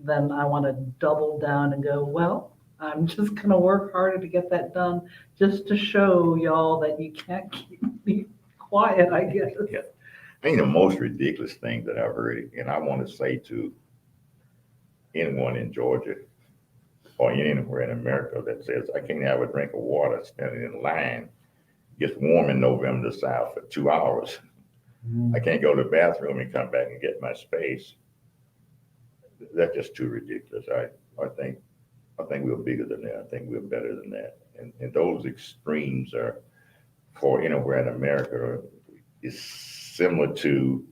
Then I want to double down and go, well, I'm just going to work harder to get that done, just to show y'all that you can't keep me quiet, I guess. Yeah. I think the most ridiculous thing that I've heard, and I want to say to anyone in Georgia or anywhere in America that says, I can't have a drink of water standing in line. It gets warm in November in the South for 2 hours. I can't go to the bathroom and come back and get my space. That's just too ridiculous. I think we're bigger than that. I think we're better than that. And those extremes are, for anywhere in America, is similar to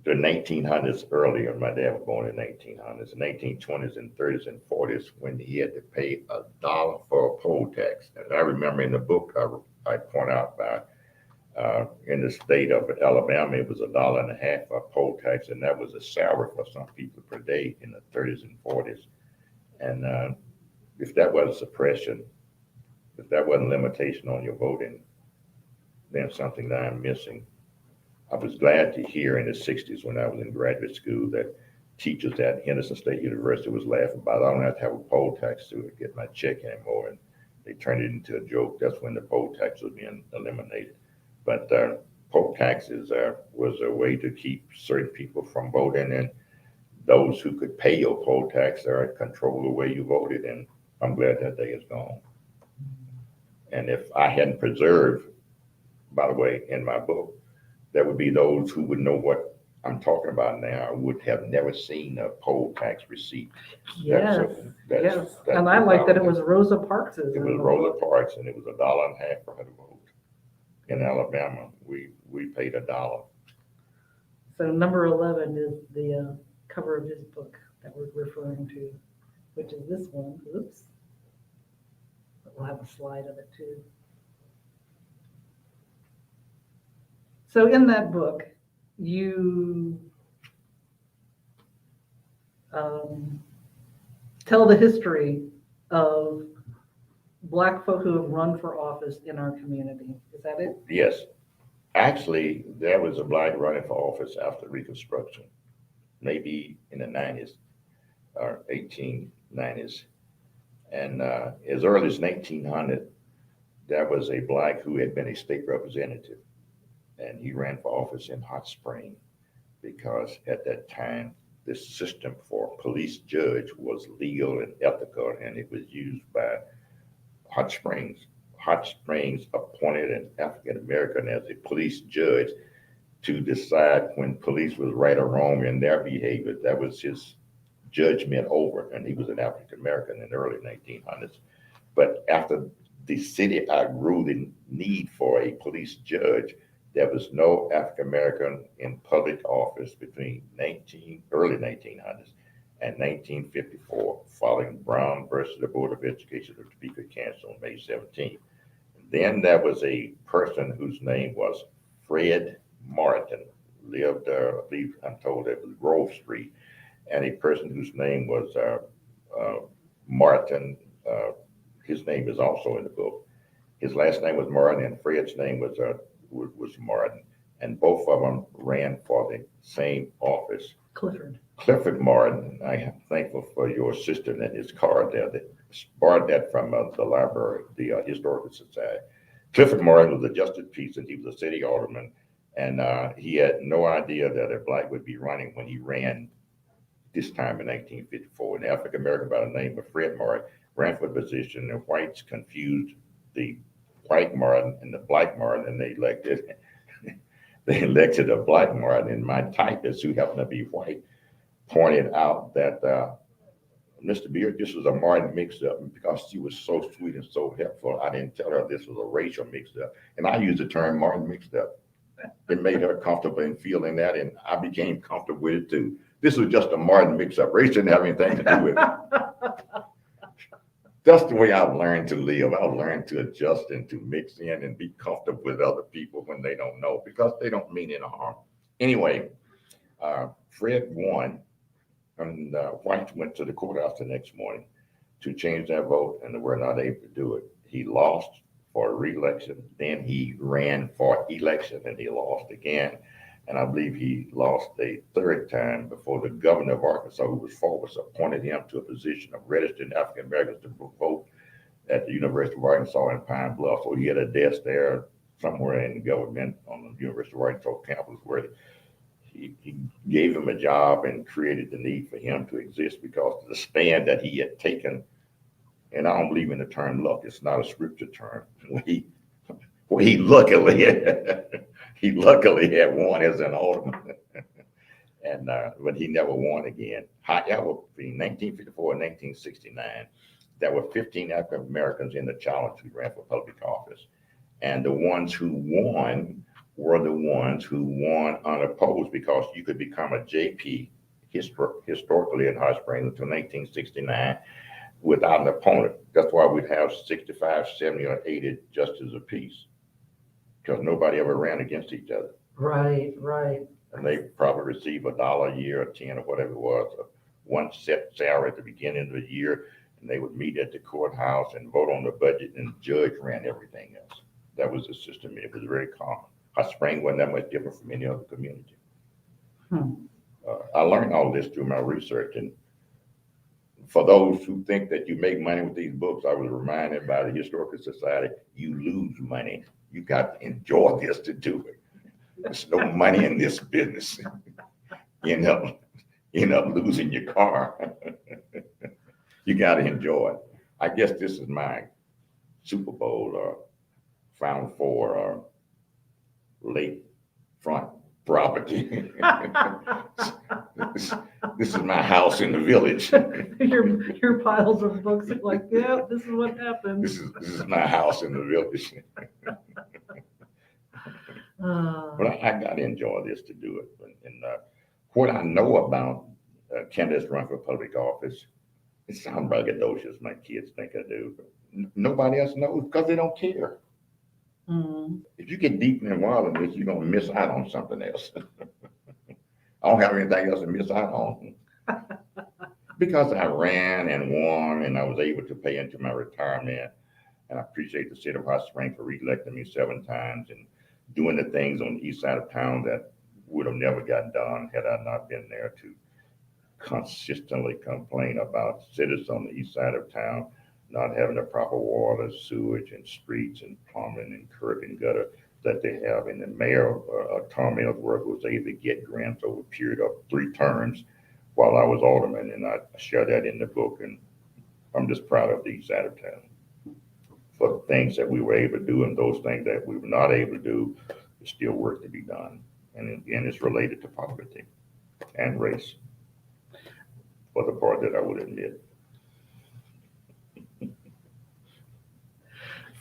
the 1900s earlier. My dad was born in the 1800s, the 1920s and 30s and 40s, when he had to pay $1 for a poll tax. And I remember in the book I point out by in the state of Alabama, it was $1.50 a poll tax, and that was a salary for some people per day in the 30s and 40s. And if that wasn't suppression, if that wasn't limitation on your voting, then something that I'm missing. I was glad to hear in the 60s when I was in graduate school that teachers at Henderson State University was laughing about, I don't have to have a poll tax to get my check anymore. And they turned it into a joke. That's when the poll tax was being eliminated. But poll taxes was a way to keep certain people from voting, and those who could pay your poll tax control the way you voted. And I'm glad that day is gone. And if I hadn't preserved, by the way, in my book, there would be those who would know what I'm talking about now. I would have never seen a poll tax receipt. Yes, yes. And I like that it was Rosa Parks'. It was Rosa Parks, and it was $1.50 for her to vote. In Alabama, we paid $1. So number 11 is the cover of his book that we're referring to, which is this one. Oops. We'll have a slide of it too. So in that book, you tell the history of Black folk who have run for office in our community. Is that it? Yes. Actually, there was a Black running for office after Reconstruction, maybe in the 90s or 1890s. And as early as 1900, there was a Black who had been a state representative. And he ran for office in Hot Spring because at that time, the system for police judge was legal and ethical, and it was used by Hot Springs. Hot Springs appointed an African American as a police judge to decide when police was right or wrong in their behavior. That was his judgment over, and he was an African American in the early 1900s. But after the city outgrew the need for a police judge, there was no African American in public office between early 1900s and 1954, following Brown versus the Board of Education of Topeka, Kansas on May 17th. Then there was a person whose name was Fred Martin, lived, I believe, Untold, it was Grove Street, and a person whose name was Martin. His name is also in the book. His last name was Martin, and Fred's name was Martin, and both of them ran for the same office. Clifford Martin. I am thankful for your assistant and his card there that borrowed that from the library, the Historical Society. Clifford Martin was a justice peace, and he was a city alderman, and he had no idea that a Black would be running when he ran this time in 1954. An African American by the name of Fred Martin ran for the position. The whites confused the white Martin and the black Martin, and they elected a black Martin. And my typist, who happened to be white, pointed out that Mr. Beard, this was a Martin mix-up, because she was so sweet and so helpful. I didn't tell her this was a racial mix-up, and I used the term Martin mixed-up. It made her comfortable in feeling that, and I became comfortable with it too. This was just a Martin mix-up. Race didn't have anything to do with it. That's the way I've learned to live. I've learned to adjust and to mix in and be comfortable with other people when they don't know, because they don't mean any harm. Anyway, Fred won, and whites went to the courthouse the next morning to change their vote, and they were not able to do it. He lost for re-election. Then he ran for election, and he lost again. And I believe he lost a third time before the governor of Arkansas, who was for us, appointed him to a position of registering African Americans to vote at the University of Arkansas in Pine Bluff. So he had a desk there somewhere in the government on the University of Arkansas campus, where he gave him a job and created the need for him to exist, because of the stand that he had taken. And I don't believe in the term luck. It's not a scripture term. He luckily had won as an alderman, and but he never won again. However, between 1954 and 1969, there were 15 African Americans in the challenge who ran for public office, and the ones who won were the ones who won unopposed, because you could become a JP historically in Hot Springs until 1969 without an opponent. That's why we'd have 65, 70, or 80 justices apiece, because nobody ever ran against each other. Right. And they probably receive $1 a year, or 10, or whatever it was, one set salary at the beginning of the year, and they would meet at the courthouse and vote on the budget, and the judge ran everything else. That was the system. It was very common. Hot Springs wasn't that much different from any other community. I learned all this through my research, and for those who think that you make money with these books, I was reminded by the Historical Society, you lose money. You got to enjoy this to do it. There's no money in this business. You end up losing your car. You got to enjoy it. I guess this is my Super Bowl or Final Four or lake front property. This is my house in the village. your piles of books are like, yeah, this is what happened. This is my house in the village. But I got to enjoy this to do it. And what I know about candidates run for public office, it sounds braggadocious, my kids think I do. But nobody else knows, because they don't care. If you get deep in the wild in this, you're going to miss out on something else. I don't have anything else to miss out on. Because I ran and won, and I was able to pay into my retirement. And I appreciate the city of Hot Springs for reelecting me 7 times and doing the things on the east side of town that would have never gotten done had I not been there to consistently complain about citizens on the east side of town not having the proper water, sewage, and streets, and plumbing, and curb and gutter that they have. And the mayor, Tom Ellsworth, was able to get grants over a period of 3 terms while I was alderman, and I share that in the book. And I'm just proud of the east side of town for the things that we were able to do, and those things that we were not able to do, there's still work to be done. And again, it's related to poverty and race, for the part that I would admit.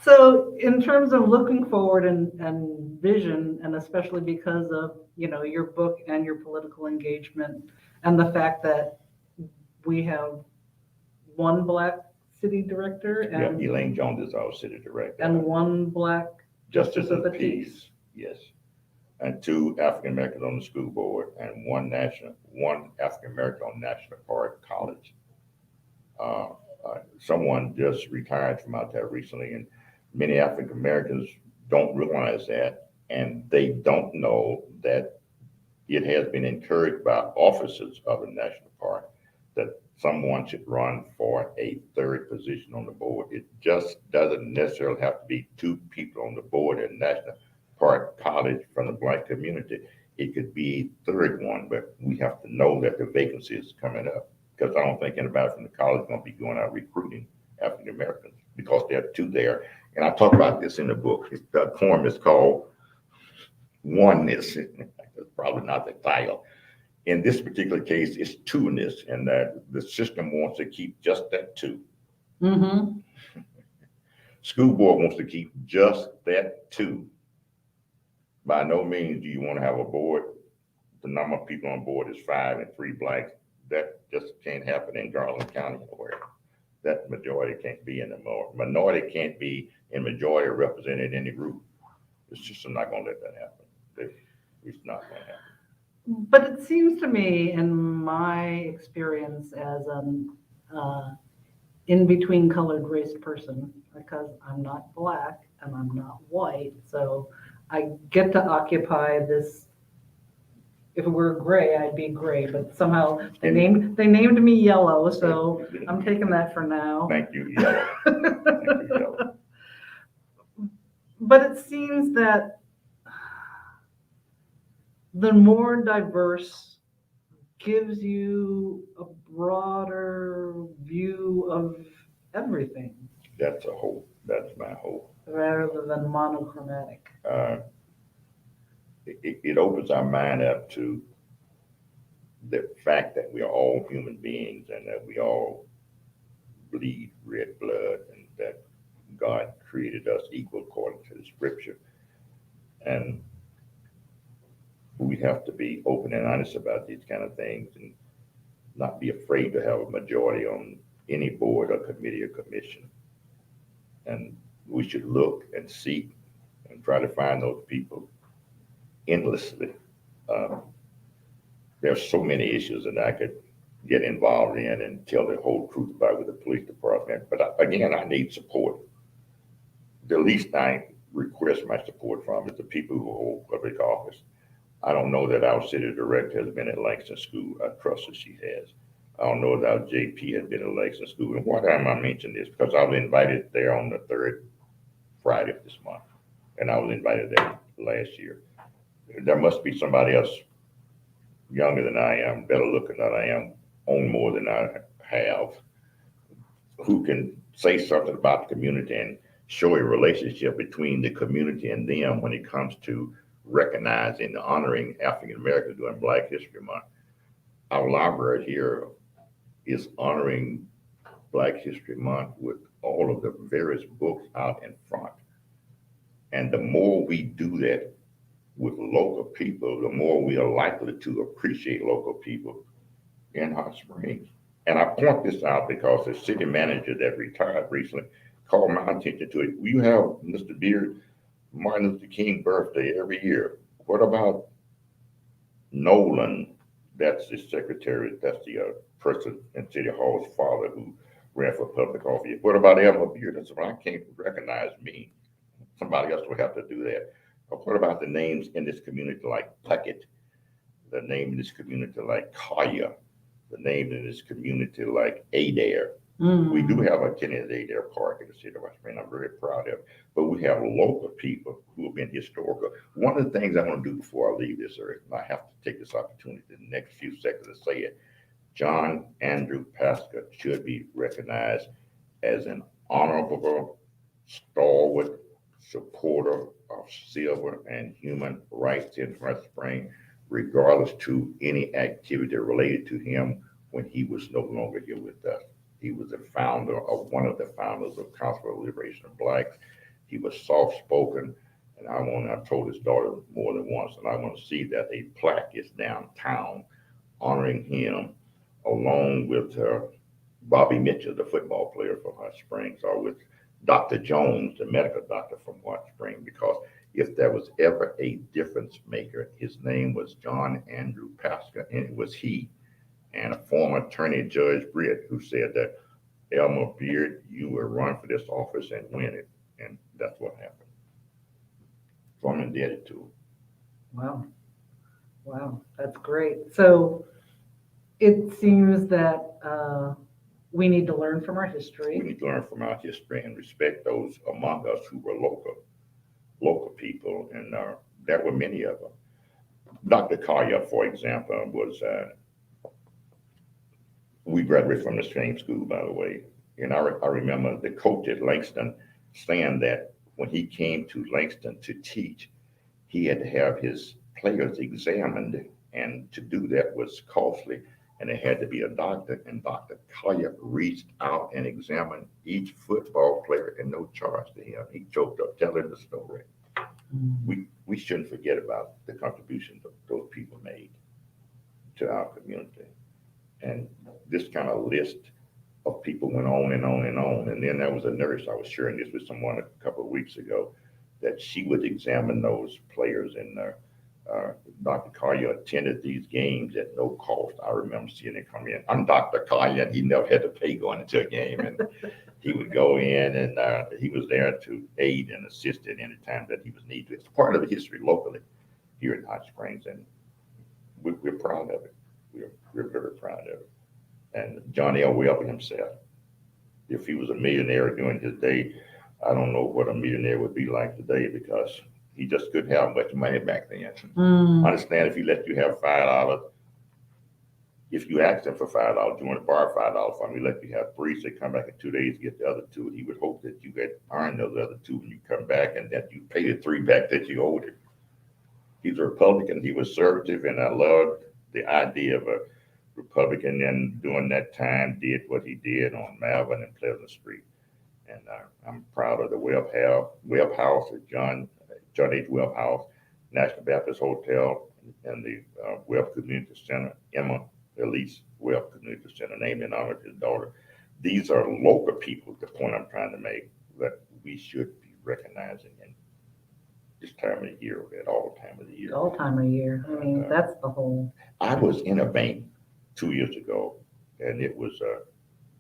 So in terms of looking forward and vision, and especially because of, your book and your political engagement, and the fact that we have one Black city director and Elaine Jones is our city director. And one Black justice of the peace. Yes. And 2 African Americans on the school board, and one African American on National Park College. Someone just retired from out there recently, and many African Americans don't realize that, and they don't know that it has been encouraged by officers of the national park that someone should run for a 3rd position on the board. It just doesn't necessarily have to be 2 people on the board at National Park College from the Black community. It could be a third one, but we have to know that the vacancy is coming up, because I don't think anybody from the college is going to be going out recruiting African Americans, because there are two there. And I talk about this in the book. The poem is called Oneness. That's probably not the title. In this particular case, it's two-ness, and that the system wants to keep just that two. Mm-hmm. School board wants to keep just that two. By no means do you want to have a board. The number of people on board is 5 and 3 blacks. That just can't happen in Garland County nowhere. That majority can't be in the minority can't be in majority represented in the group. It's just not going to let that happen. It's not going to happen. But it seems to me, in my experience as an in-between colored race person, because I'm not black and I'm not white, so I get to occupy this. If it were gray, I'd be gray, but somehow they named me yellow, so I'm taking that for now. Thank you, yellow. Thank you, yellow. But it seems that the more diverse gives you a broader view of everything. That's a hope. That's my hope. Rather than monochromatic. It opens our mind up to the fact that we are all human beings and that we all bleed red blood, and that God created us equal according to the scripture. And we have to be open and honest about these kind of things and not be afraid to have a majority on any board or committee or commission. And we should look and seek and try to find those people endlessly. There's so many issues that I could get involved in and tell the whole truth about with the police department. But again, I need support. The least I request my support from is the people who hold public office. I don't know that our city director has been at Langston School. I trust that she has. I don't know that our JP has been at Langston School. And why am I mentioning this? Because I was invited there on the 3rd Friday of this month. And I was invited there last year. There must be somebody else younger than I am, better looking than I am, own more than I have, who can say something about the community and show a relationship between the community and them when it comes to recognizing and honoring African Americans during Black History Month. Our library here is honoring Black History Month with all of the various books out in front. And the more we do that with local people, the more we are likely to appreciate local people in Hot Springs. And I point this out because the city manager that retired recently called my attention to it. You have Mr. Beard, Martin Luther King birthday every year. What about Nolan? That's the secretary, that's the person in City Hall's father who ran for public office. What about Elmer Beard? I said, well, I can't recognize me. Somebody else will have to do that. But what about the names in this community like Puckett, the name in this community like Collier, the name in this community like Adair? Mm. We do have a Kenneth Adair Park in the city of West Spring. I'm very proud of it. But we have local people who have been historical. One of the things I want to do before I leave this earth, and I have to take this opportunity in the next few seconds to say it, John Andrew Pasca should be recognized as an honorable, stalwart supporter of civil and human rights in West Spring, regardless to any activity related to him when he was no longer here with us. He was the founder of one of the founders of Council for the Liberation of Blacks. He was soft-spoken, and I've told his daughter more than once, and I want to see that a plaque is downtown honoring him, along with Bobby Mitchell, the football player from Hot Springs, or with Dr. Jones, the medical doctor from Hot Springs, because if there was ever a difference maker, his name was John Andrew Pasca, and it was he and a former attorney, Judge Britt, who said that Elmer Beard, you will run for this office and win it. And that's what happened. So I'm indebted to him. Wow. Wow, that's great. So it seems that we need to learn from our history. We need to learn from our history and respect those among us who were local people, and there were many of them. Dr. Collier, for example, was, we graduated from the same school, by the way. And I remember the coach at Langston saying that when he came to Langston to teach, he had to have his players examined, and to do that was costly, and it had to be a doctor. And Dr. Collier reached out and examined each football player at no charge to him. He choked up telling the story. We shouldn't forget about the contributions that those people made to our community. And this kind of list of people went on and on and on. And then there was a nurse, I was sharing this with someone a couple of weeks ago, that she would examine those players. And Dr. Collier attended these games at no cost. I remember seeing him come in. I'm Dr. Collier, and he never had to pay going into a game. And he would go in, and he was there to aid and assist at any time that he was needed. It's part of the history locally here in Hot Springs, and we're proud of it. We're very proud of it. And John L. Webb himself, if he was a millionaire during his day, I don't know what a millionaire would be like today, because he just couldn't have much money back then. Understand, if he let you have $5, if you asked him for $5, you want to borrow $5 from him, he let you have 3, say come back in 2 days, get the other 2. He would hope that you had earned those other 2 when you come back, and that you pay the 3 back that you owed him. He's a Republican. He was conservative, and I loved the idea of a Republican, and during that time did what he did on Malvern and Pleasant Street. And I'm proud of the Webb House, John H. Webb House, National Baptist Hotel, and the Webb Community Center, Emma Elise Webb Community Center, named in honor of his daughter. These are local people, the point I'm trying to make, that we should be recognizing in this time of the year, at all time of the year. All time of year. I mean, that's the whole. I was in a bank 2 years ago, and it was,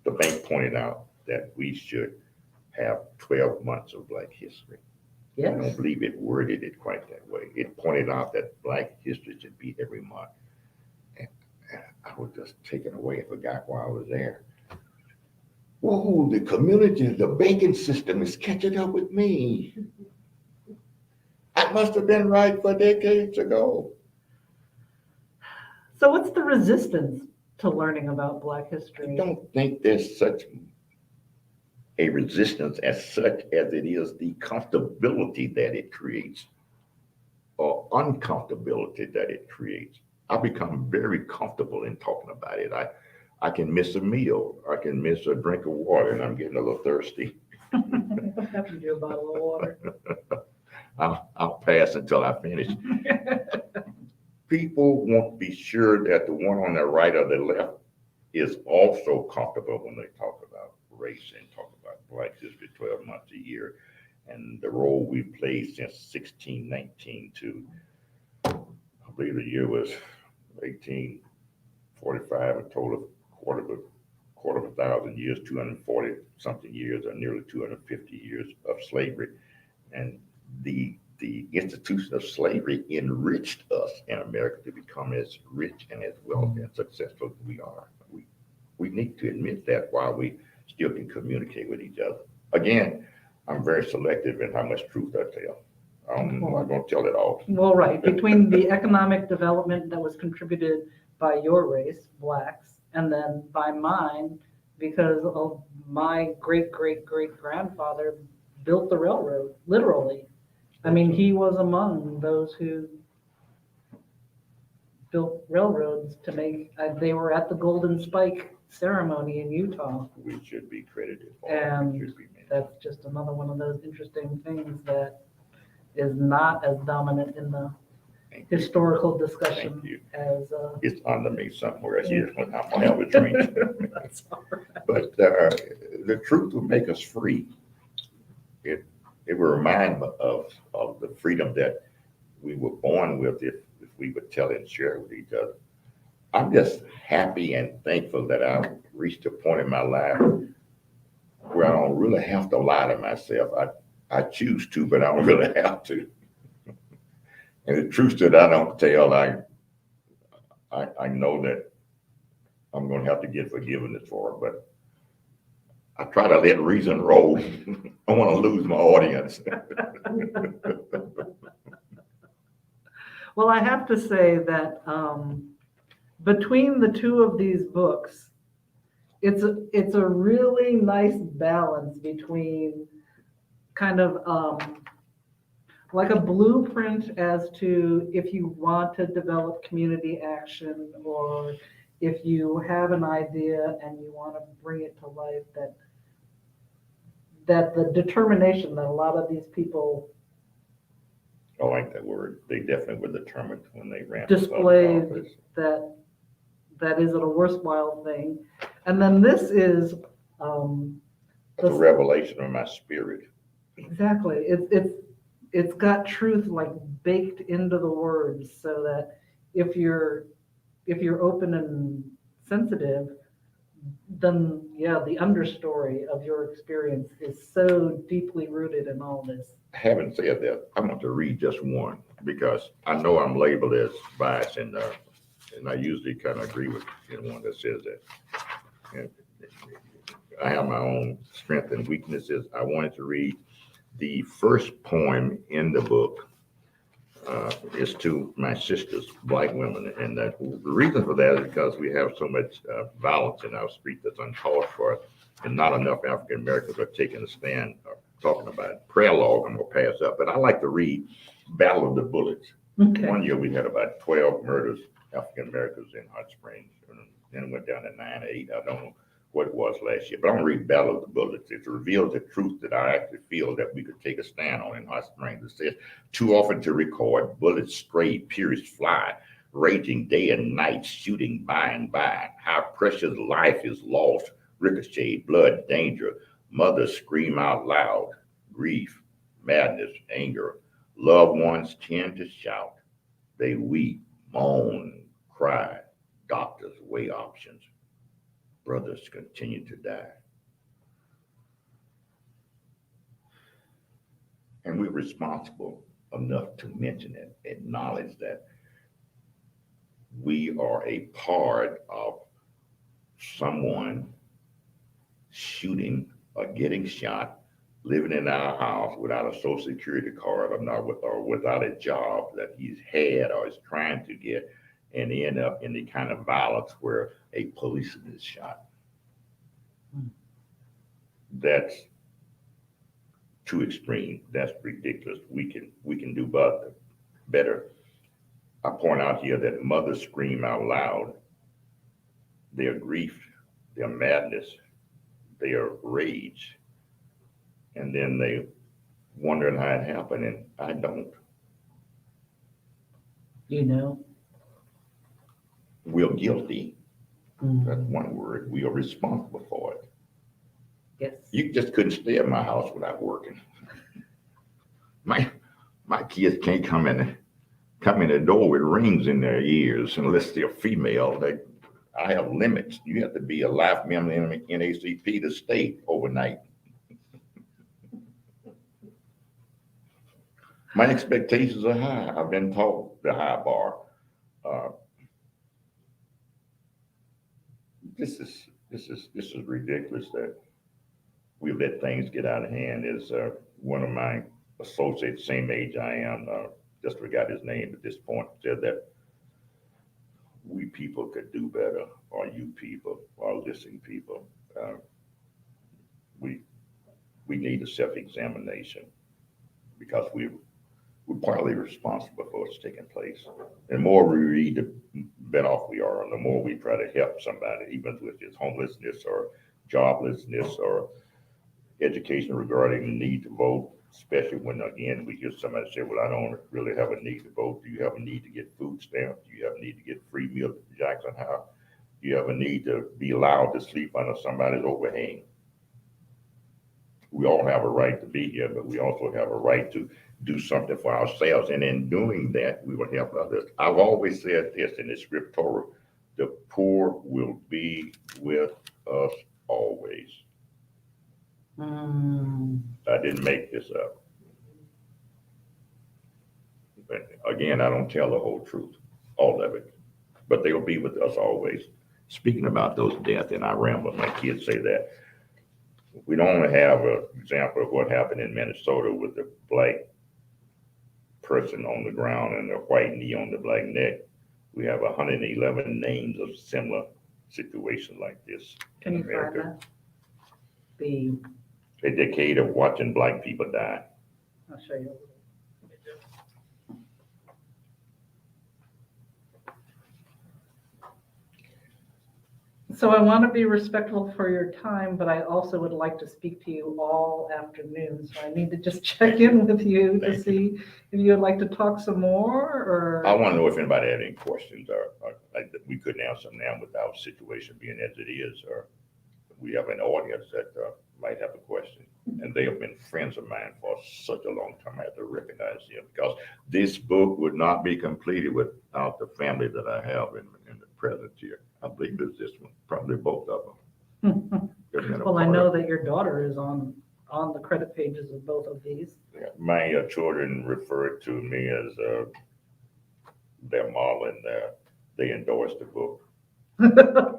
the bank pointed out that we should have 12 months of Black history. Yes. I don't believe it worded it quite that way. It pointed out that Black history should be every month. And I was just taken away and forgot why I was there. Whoa, the community, the banking system is catching up with me. I must have been right for decades ago. So what's the resistance to learning about Black history? I don't think there's such a resistance as such as it is the comfortability that it creates, or uncomfortability that it creates. I become very comfortable in talking about it. I can miss a meal. I can miss a drink of water, and I'm getting a little thirsty. What happened to your bottle of water? I'll pass until I finish. People want to be sure that the one on the right or the left is also comfortable when they talk about race and talk about Black history 12 months a year, and the role we've played since 1619 to, I believe the year was 1845, a total of quarter of a thousand years, 240 something years, or nearly 250 years of slavery. And the institution of slavery enriched us in America to become as rich and as wealthy and successful as we are. We need to admit that while we still can communicate with each other. Again, I'm very selective in how much truth I tell. I'm not going to tell it all. Well, right. Between the economic development that was contributed by your race, Blacks, and then by mine, because of my great-great-great-grandfather built the railroad, literally. I mean, he was among those who built railroads to make, they were at the Golden Spike ceremony in Utah. We should be credited for And it. that's just another one of those interesting things that is not as dominant in the historical discussion as it's under me somewhere here when I'm gonna have a drink. That's all right. But the truth will make us free. It will remind us of the freedom that we were born with if we would tell and share with each other. I'm just happy and thankful that I've reached a point in my life where I don't really have to lie to myself. I choose to, but I don't really have to. And the truth that I don't tell, I know that I'm going to have to get forgiveness for it, but I try to let reason roll. I want to lose my audience. Well, I have to say that between the two of these books, it's a really nice balance between kind of like a blueprint as to if you want to develop community action, or if you have an idea and you want to bring it to life, that the determination that a lot of these people I like that word. They definitely were determined when they ran for public displayed office. that is it a worthwhile thing. And then this is It's a revelation of my spirit. exactly, it's got truth like baked into the words, so that if you're open and sensitive, then yeah, the understory of your experience is so deeply rooted in all this. Having said that, I want to read just one because I know I'm labeled as biased, and I usually kind of agree with anyone that says that. And I have my own strengths and weaknesses. I wanted to read the first poem in the book. Is to my sisters, Black women, and the reason for that is because we have so much violence in our street that's uncalled for, and not enough African Americans are taking a stand talking about it. Prayer log I'm gonna pass up, but I like to read Battle of the Bullets. Okay. One year we had about 12 murders, African Americans in Hot Springs, and then it went down to 9 or 8. I don't know what it was last year, but I'm gonna read Battle of the Bullets. It reveals the truth that I actually feel that we could take a stand on in Hot Springs. It says, too often to record, bullets stray, pierced fly, raging day and night, shooting by and by. How precious life is lost, ricochet, blood, danger. Mothers scream out loud, grief, madness, anger. Loved ones tend to shout. They weep, moan, cry. Doctors weigh options. Brothers continue to die. And we're responsible enough to mention it, acknowledge that we are a part of someone shooting or getting shot, living in our house without a social security card or without a job that he's had or is trying to get, and end up in the kind of violence where a policeman is shot. That's too extreme. That's ridiculous. We can do better. I point out here that mothers scream out loud their grief, their madness, their rage, and then they wondering how it happened, and I don't. You know? We're guilty. Mm. That's one word. We are responsible for it. Yes. You just couldn't stay at my house without working. My kids can't come in the door with rings in their ears unless they're female. I have limits. You have to be a life member in NACP to stay overnight. My expectations are high. I've been taught the high bar. This is ridiculous that we let things get out of hand. Is one of my associates, same age I am, just forgot his name at this point, said that we people could do better, or you people, or listening people. We need a self-examination because we're partly responsible for what's taking place. The more we read, the better off we are, and the more we try to help somebody, even with his homelessness or joblessness or education regarding the need to vote, especially when, again, we hear somebody say, well, I don't really have a need to vote. Do you have a need to get food stamps? Do you have a need to get free meals at Jackson House? Do you have a need to be allowed to sleep under somebody's overhang? We all have a right to be here, but we also have a right to do something for ourselves. And in doing that, we will help others. I've always said this in the scriptorial, the poor will be with us always. I didn't make this up. But again, I don't tell the whole truth, all of it, but they'll be with us always. Speaking about those deaths, and I ramble, my kids say that. We don't have an example of what happened in Minnesota with the Black person on the ground and a white knee on the black neck. We have 111 names of similar situations like this Can in you find America. that? A decade of watching black people die. I'll show you. So I want to be respectful for your time, but I also would like to speak to you all afternoon. So I need to just check in with you to Thank see if you would like to talk some more I or. want to know if anybody had any questions or like we couldn't answer them now with our situation being as it is, or we have an audience that might have a question. And they have been friends of mine for such a long time. I have to recognize them because this book would not be completed without the family that I have in the present here. I believe it's this one, probably both of them. Well, I know that your daughter is on the credit pages of both of these. Yeah, my children referred to me as their model, and they endorsed the book.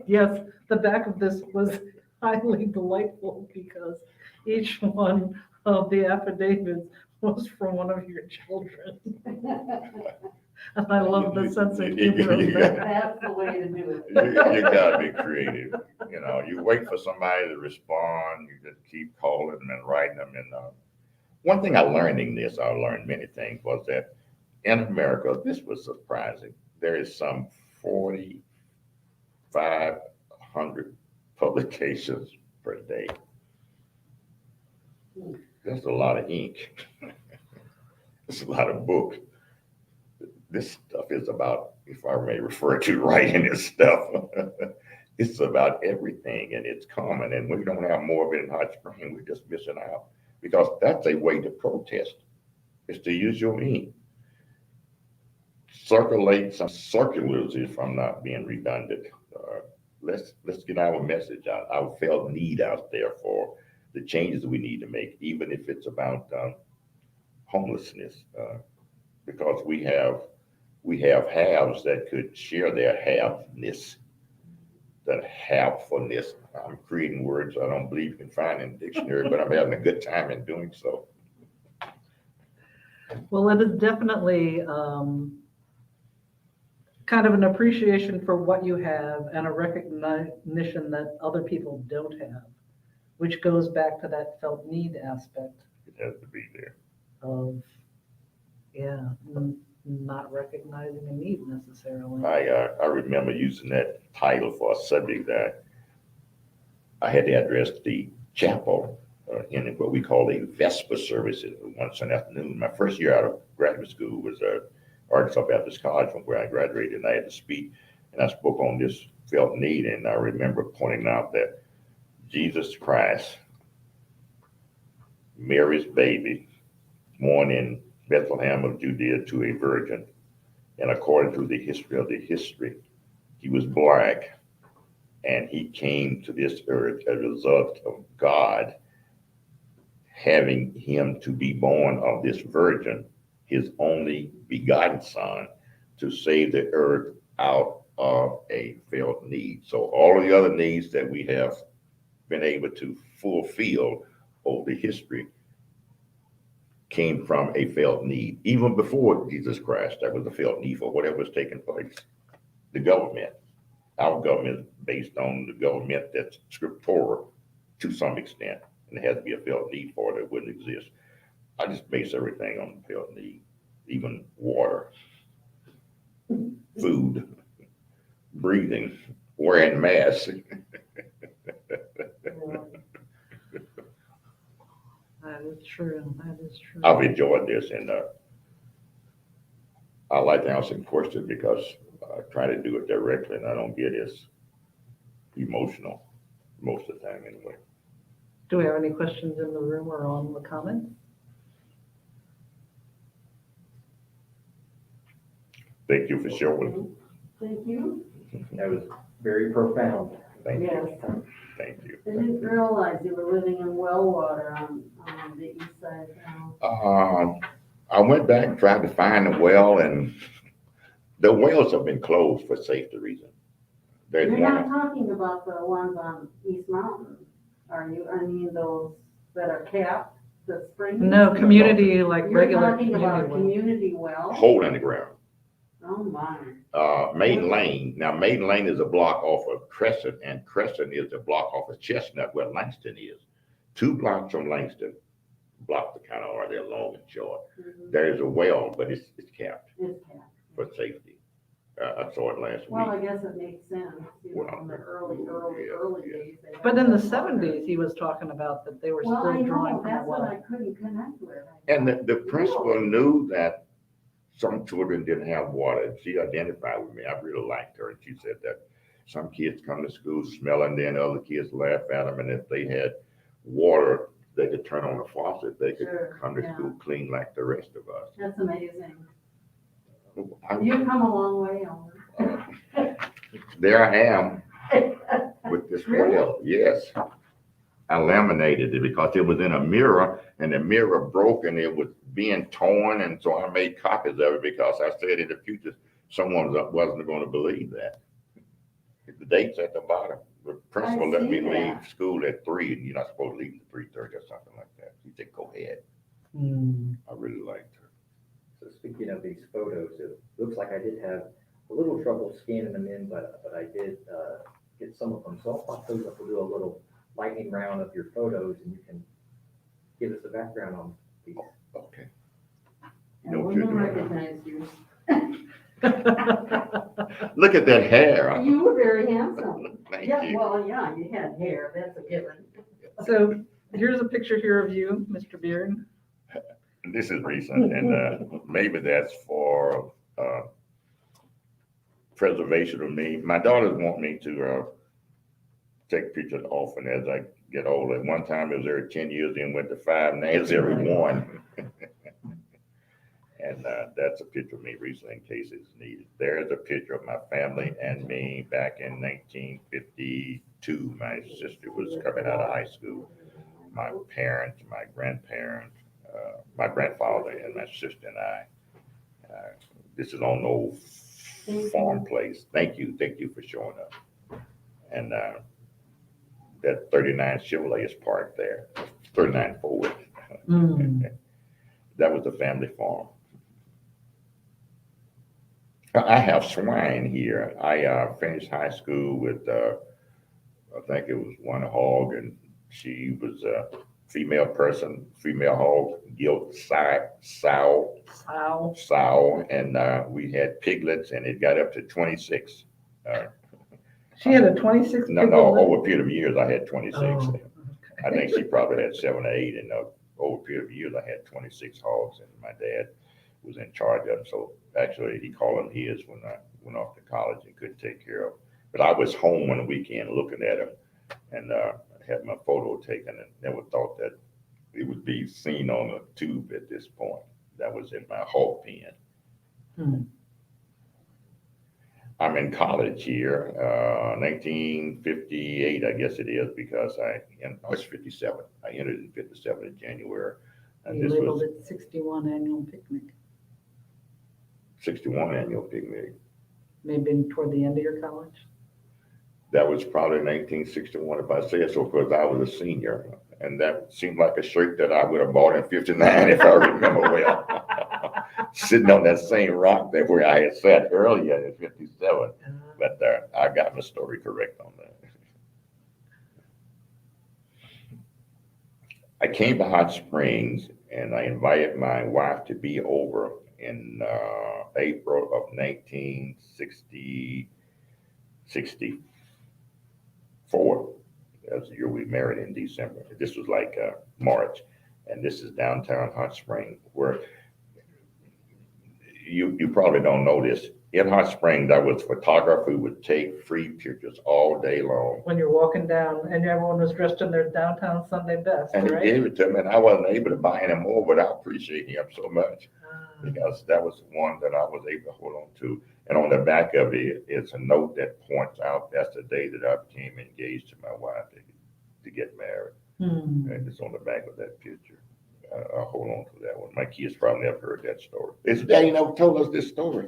Yes, the back of this was highly delightful because each one of the affidavits was from one of your children. And I love the sense of humor of that. That's the way to do it. You gotta be creative. You know, you wait for somebody to respond. You just keep calling them and writing them. And one thing I learned in this, I learned many things, was that in America, this was surprising. There is some 4,500 publications per day. That's a lot of ink. It's a lot of books. This stuff is about, if I may refer to writing this stuff, it's about everything, and it's common, and we don't have more of it in Hot Spring. We're just missing out because that's a way to protest, is to use your ink. Circulate some circulars, if I'm not being redundant. Let's get our message out, our felt need out there for the changes we need to make, even if it's about homelessness, because we have haves that could share their halfness, that halffulness. I'm creating words I don't believe you can find in the dictionary, but I'm having a good time in doing so. Well, it is definitely kind of an appreciation for what you have and a recognition that other people don't have, which goes back to that felt need aspect It has to be there. of, yeah, not recognizing a need necessarily. I remember using that title for a subject that I had to address the chapel in what we call a Vesper service once an afternoon. My first year out of graduate school was Arkansas Baptist College, from where I graduated, and I had to speak, and I spoke on this felt need, and I remember pointing out that Jesus Christ, Mary's baby, born in Bethlehem of Judea to a virgin, and according to the history, he was black, and he came to this earth as a result of God having him to be born of this virgin, his only begotten son, to save the earth out of a felt need. So all of the other needs that we have been able to fulfill over the history came from a felt need. Even before Jesus Christ, there was a felt need for whatever was taking place. The government, our government is based on the government that's scriptural to some extent, and there has to be a felt need for it. It wouldn't exist. I just base everything on the felt need, even water, food, breathing, wearing masks. That is true. That is true. I've enjoyed this, and I like to answer questions because I try to do it directly, and I don't get as emotional most of the time anyway. Do we have any questions in the room or on the comments? Thank you for showing. Thank you. That was very profound. Thank Yes. you. Thank you. I didn't realize you were living in well water on the east side of town. I went back and tried to find a well, and the wells have been closed for safety reasons. There's You're not one. talking about the ones on East Mountain, are you? I mean, those that are capped, the spring? No, community, like You're regular talking about community well. community well? Hole in the ground. Oh, my. Maiden Lane. Now, Maiden Lane is a block off of Crescent, and Crescent is a block off of Chestnut, where Langston is. 2 blocks from Langston. Blocks are kind of are there long and short. Mhm. There is a well, but it's capped It's capped. for safety. I saw it last Well, week. I guess it makes sense, you know, in the early Yeah. days. they But had in the that water. 70s, he was talking about that they were Well, I still drawing know, from a that's what I well. couldn't connect with. And the principal knew that some children didn't have water. She identified with me. I really liked her. And she said that some kids come to school smelling, then other kids laugh at them. And if they had water, they could turn on the faucet. They could Sure, come to yeah. school clean like the rest of us. That's amazing. I- You've come a long way, Elmer. There I am with this Really? well. Yes. I laminated it because it was in a mirror and the mirror broke and it was being torn. And so I made copies of it because I said in the future, someone wasn't going to believe that. The date's at the bottom. The principal I let me see that. leave school at 3 and you're not supposed to leave at 3:30 or something like that. He said, go ahead. Hmm. I really liked her. So speaking of these photos, it looks like I did have a little trouble scanning them in, but I did get some of them. So I'll pop those up. We'll do a little lightning round of your photos, and you can give us a background on these. Okay. And No we kidding. don't recognize you. Look at that hair. You were very handsome. Thank Yeah, you. well, yeah, you had hair, that's a given. So here's a picture here of you, Mr. Beard. This is recent, and maybe that's for preservation of me. My daughters want me to take pictures often as I get older. At one time, it was every 10 years, then went to 5, now it's every 1. And that's a picture of me recently in case it's needed. There's a picture of my family and me back in 1952. My sister was coming out of high school. My parents, my grandparents, my grandfather, and my sister and I. This is on the old farm place. Thank you for showing up. And that 39 Chevrolet is parked there. 39 Ford. Hmm. That was the family farm. I have swine here. I finished high school with, I think it was one hog, and she was a female hog, gilt sow, Wow. and we had piglets, and it got up to 26. She had a 26 No, piglet. over a period of years, I had 26. Oh, I think she probably had 7 or 8, and over a period of years, I had 26 hogs, and my dad was in charge of them. So actually, he called them his when I went off to college and couldn't take care of them. But I was home on the weekend looking at them, and had my photo taken, and never thought that it would be seen on a tube at this point. That was in my hog pen. Hmm. I'm in college here, 1958, I guess it is, because it's 57. I entered in 57 in January. And You this labeled was it 61 annual picnic. 61 annual picnic. Maybe toward the end of your college. That was probably 1961, if I say it so, because I was a senior. And that seemed like a shirt that I would have bought in 59, if I remember well. Sitting on that same rock there where I had sat earlier in 57. But I got my story correct on that. I came to Hot Springs and I invited my wife to be over in April of 1964. That's the year we married in December. This was like March, and this is downtown Hot Springs, where you probably don't know this. In Hot Springs, I was a photographer who would take free pictures all day long. When you're walking down and everyone was dressed in their downtown Sunday best, And he right? gave it to me, and I wasn't able to buy any more, but I appreciate him so much because that was one that I was able to hold on to. And on the back of it, it's a note that points out that's the day that I became engaged to my wife to get married. Hmm. And it's on the back of that picture. I'll hold on to that one. My kids probably never heard that story. His daddy never told us this story.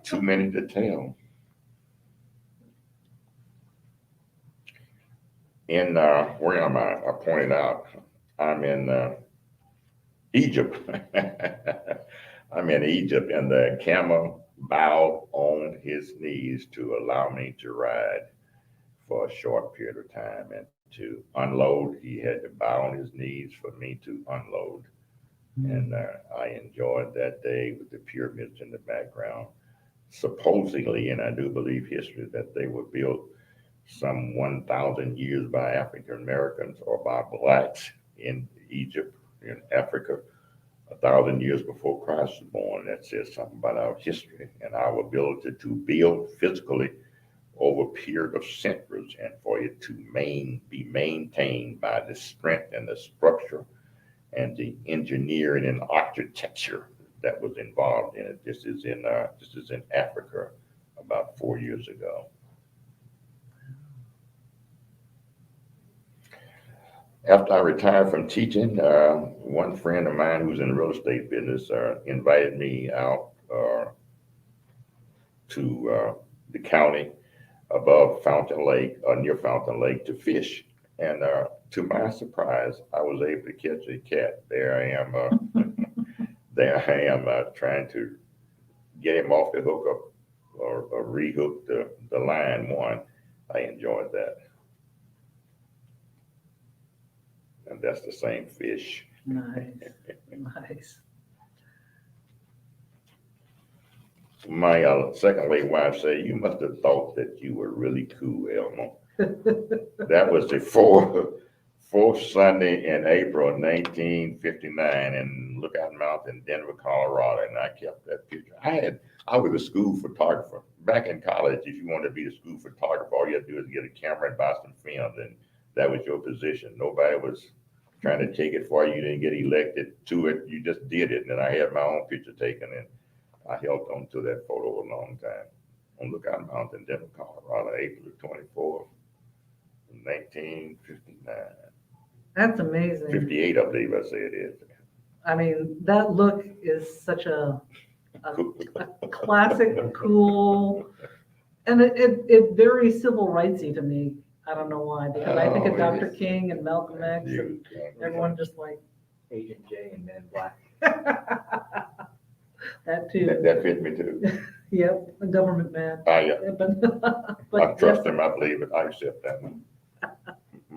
Too many to tell. In where am I? I pointed out I'm in Egypt. I'm in Egypt, and the camel bowed on his knees to allow me to ride for a short period of time. And to unload, he had to bow on his knees for me to unload. And I enjoyed that day with the pyramids in the background. Supposedly, and I do believe history, that they were built some 1,000 years by African Americans or by blacks in Egypt, in Africa, 1,000 years before Christ was born. That says something about our history and our ability to build physically over a period of centuries, and for it to be maintained by the strength and the structure and the engineering and architecture that was involved in it. This is in Africa about 4 years ago. After I retired from teaching, one friend of mine who's in the real estate business invited me out to the county above Fountain Lake, near Fountain Lake, to fish. And to my surprise, I was able to catch a cat. There I am trying to get him off the hook or rehook the line one. I enjoyed that. And that's the same fish. Nice, nice. My second lady wife said, "You must have thought that you were really cool, Elmer." That was the fourth Sunday in April 1959 in Lookout Mountain, Denver, Colorado, and I kept that picture. I was a school photographer. Back in college, if you wanted to be a school photographer, all you had to do is get a camera and buy some film, and that was your position. Nobody was trying to take it for you. You didn't get elected to it. You just did it. And then I had my own picture taken, and I held on to that photo a long time on Lookout Mountain, Denver, Colorado, April 24th, 1959. That's amazing. 58, I believe I say it is. I mean, that look is such a classic, cool, and it very civil rightsy to me. I don't know why, because I think of Dr. King and Malcolm X and everyone just like Agent J and Men in Black. that too. That fit me too. Yep, a government man. I But trust him. I believe it. I accept that one.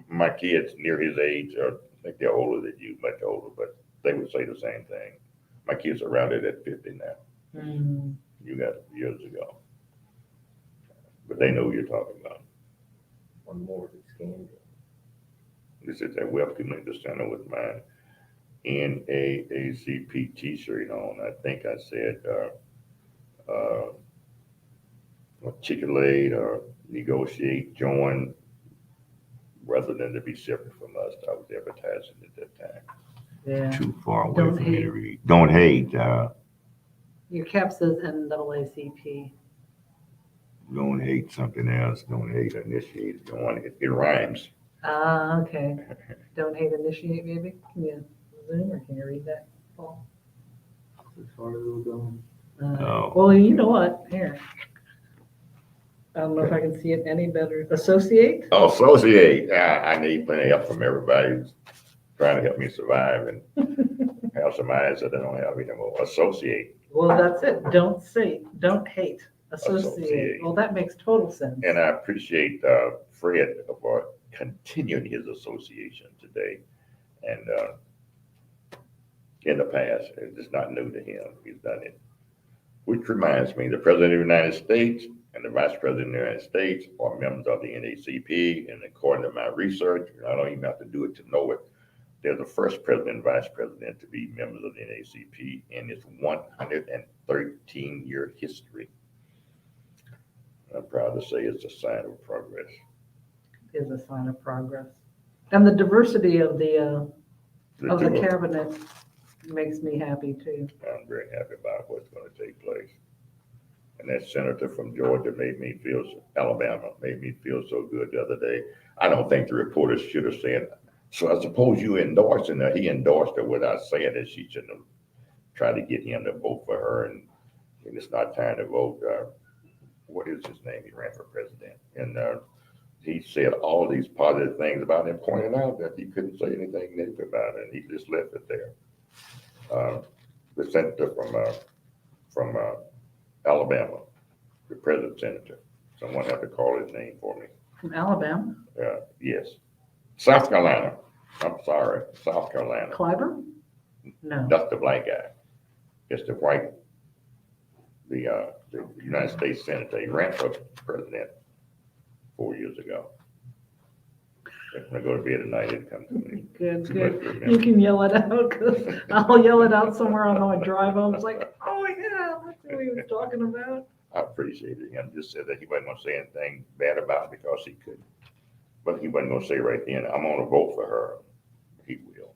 My kids near his age, or I think they're older than you, much older, but they would say the same thing. My kids are rounded at 50 now. You got years ago. But they know who you're talking about. One more to scan. This is a Web Community Center with my NAACP t-shirt on. I think I said articulate or negotiate, join, rather than to be separate from us. I was advertising at that time. Yeah. Too far away Don't from me to hate. read. Don't hate. Your cap says NAACP. Don't hate something else. Don't hate initiate. Join. It rhymes. Ah, okay. Don't hate, initiate, maybe? Can you zoom or can you read that, Paul? As far as we're going. Oh. Well, you know what? Here. I don't know if I can see it any better. Associate? Associate. I need plenty of help from everybody who's trying to help me survive and have some eyes that I don't have anymore. Associate. Well, that's it. Don't hate. Associate. Associate. Well, that makes total sense. And I appreciate Fred for continuing his association today. And in the past, it's not new to him. He's done it. Which reminds me, the President of the United States and the Vice President of the United States are members of the NAACP. And according to my research, I don't even have to do it to know it, they're the first president and vice president to be members of the NAACP in its 113-year history. I'm proud to say it's a sign of progress. Is a sign of progress. And the diversity of the cabinet makes me happy too. I'm very happy about what's going to take place. And that senator from Georgia Alabama made me feel so good the other day. I don't think the reporters should have said, so I suppose you endorsed her. He endorsed her without saying that she shouldn't have tried to get him to vote for her. And it's not time to vote. What is his name? He ran for president. And he said all these positive things about him, pointing out that he couldn't say anything negative about it. And he just left it there. The senator from Alabama, the president senator. Someone have to call his name for me. From Alabama? Yes. South Carolina. I'm sorry, South Carolina. Clyburn? No. That's the black guy. It's the white, the United States senator. He ran for president 4 years ago. When I go to bed at night, it comes to me. Good, Too much good. to remember. You can yell it out, because I'll yell it out somewhere on my drive home. It's like, oh yeah, that's what he was talking about. I appreciate it. He just said that he wasn't gonna say anything bad about it because he couldn't. But he wasn't gonna say right then, I'm gonna vote for her. He will.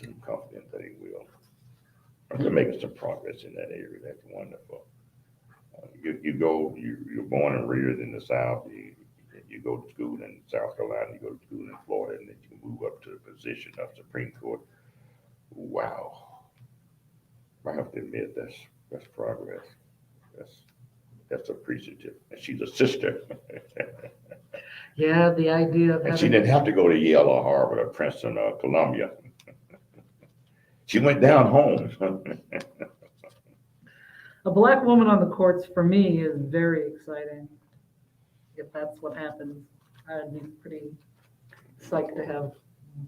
I'm confident that he will. They're making some progress in that area. That's wonderful. You're born and reared in the South. You go to school in South Carolina, you go to school in Florida, and then you move up to the position of Supreme Court. Wow. I have to admit, that's progress. That's appreciative. And she's a sister. Yeah, the idea of And she having, didn't have to go to Yale or Harvard or Princeton or Columbia. She went down home. a black woman on the courts for me is very exciting. If that's what happens, I'd be pretty psyched to have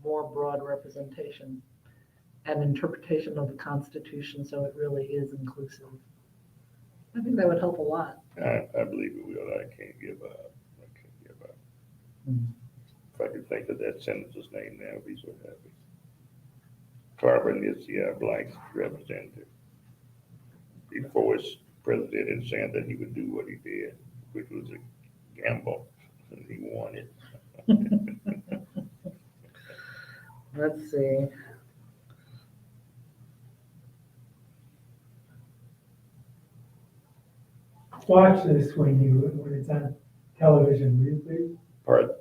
more broad representation and interpretation of the Constitution, so it really is inclusive. I think that would help a lot. I believe it will. I can't give up. If I could think of that senator's name now, I'd be so happy. Clyburn is the black representative. Before his president and saying that he would do what he did, which was a gamble, and he won it. Let's see. Watch this when it's on television, will you please? Pardon?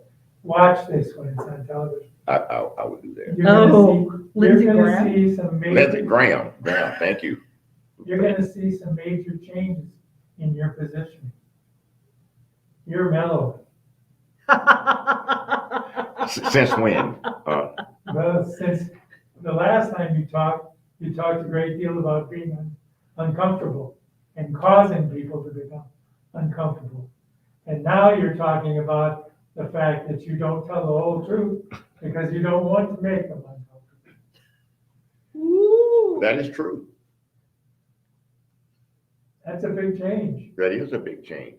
Watch this when it's on television. I would do that. You're gonna Oh, Lindsey you're gonna Graham? see some Lindsey major, Graham, thank you. you're gonna see some major changes in your position. You're mellow. Since when? Well, since the last time you talked a great deal about being uncomfortable and causing people to become uncomfortable. And now you're talking about the fact that you don't tell the whole truth because you don't want to make them uncomfortable. Ooh. That is true. That's a big change. That is a big change.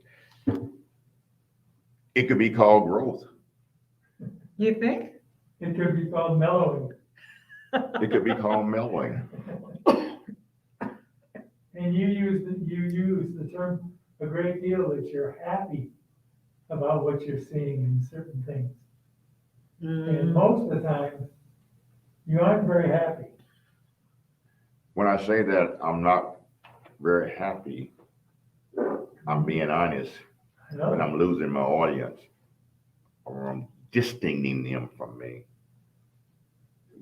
It could be called growth. You think? It could be called mellowing. It could be called mellowing. And you use the term a great deal that you're happy about what you're seeing in certain things. And most of the time, you aren't very happy. When I say that I'm not very happy, I'm being honest, I know. but I'm losing my audience or I'm distancing them from me.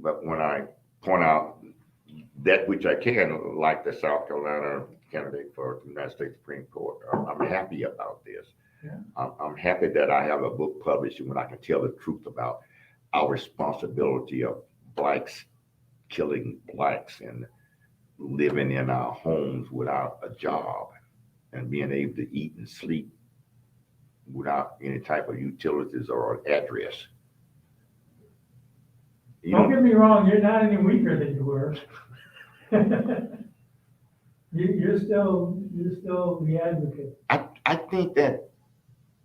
But when I point out that which I can, like the South Carolina candidate for the United States Supreme Court, I'm happy about this. Yeah. I'm happy that I have a book published when I can tell the truth about our responsibility of blacks killing blacks and living in our homes without a job and being able to eat and sleep without any type of utilities or an address. Don't get me wrong, you're not any weaker than you were. You're still the advocate. I think that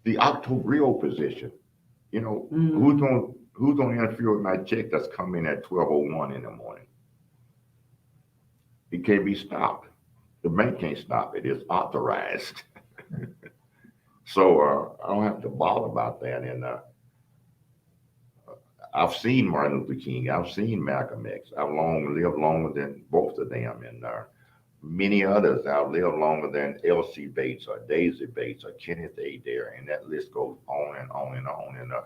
the octobrial position, Mm. who's gonna interfere with my check that's coming at 12:01 in the morning? It can't be stopped. The bank can't stop it. It's authorized. So I don't have to bother about that. And I've seen Martin Luther King. I've seen Malcolm X. I've lived longer than both of them. And many others I've lived longer than Elsie Bates or Daisy Bates or Kenneth A. Dare. And that list goes on and on and on.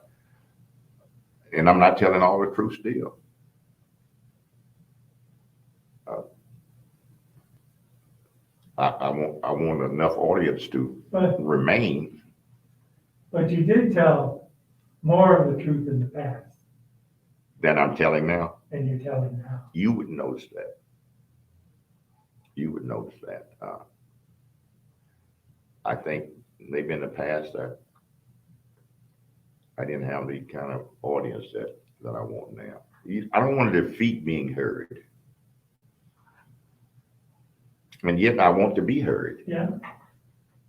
And I'm not telling all the truth still. I want enough audience to But remain. you did tell more of the truth in the past. Then I'm telling now, than you're telling now. you would notice that. You would notice that. I think maybe in the past I didn't have the kind of audience that I want now. I don't want to defeat being heard. And yet I want to be heard. Yeah,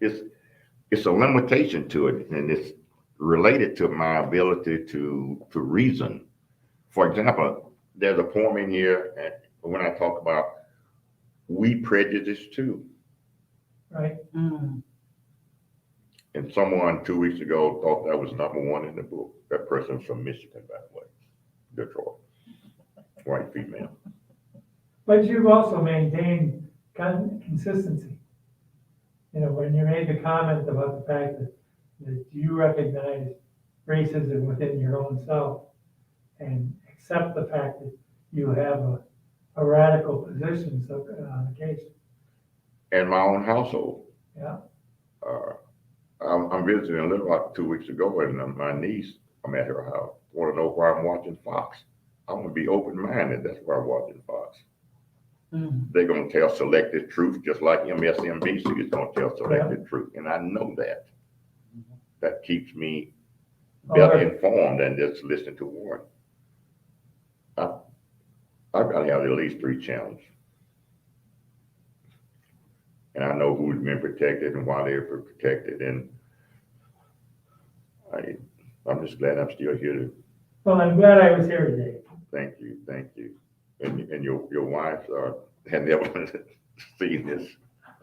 It's a limitation to it, and it's related to my ability to reason. For example, there's a poem in here, and when I talk about we prejudice too. right. Mm. And someone 2 weeks ago thought that was #1 in the book. That person's from Michigan, by the way, Detroit, white female. But you've also maintained consistency. You know, when you made the comment about the fact that you recognize racism within your own self and accept the fact that you have a radical position on occasion. In my own household. Yeah. I'm visiting Little Rock 2 weeks ago, and my niece, I'm at her house, want to know why I'm watching Fox. I want to be open-minded. That's why I'm watching Fox. Mm. They're going to tell selected truth, just like MSNBC is going to tell selected truth. And I know that. That keeps me better informed than just listening to one. I've got to have at least 3 channels. And I know who's been protected and why they're protected. And I'm just glad I'm still here to Well, I'm glad I was here today. thank you. And your wife had never seen this.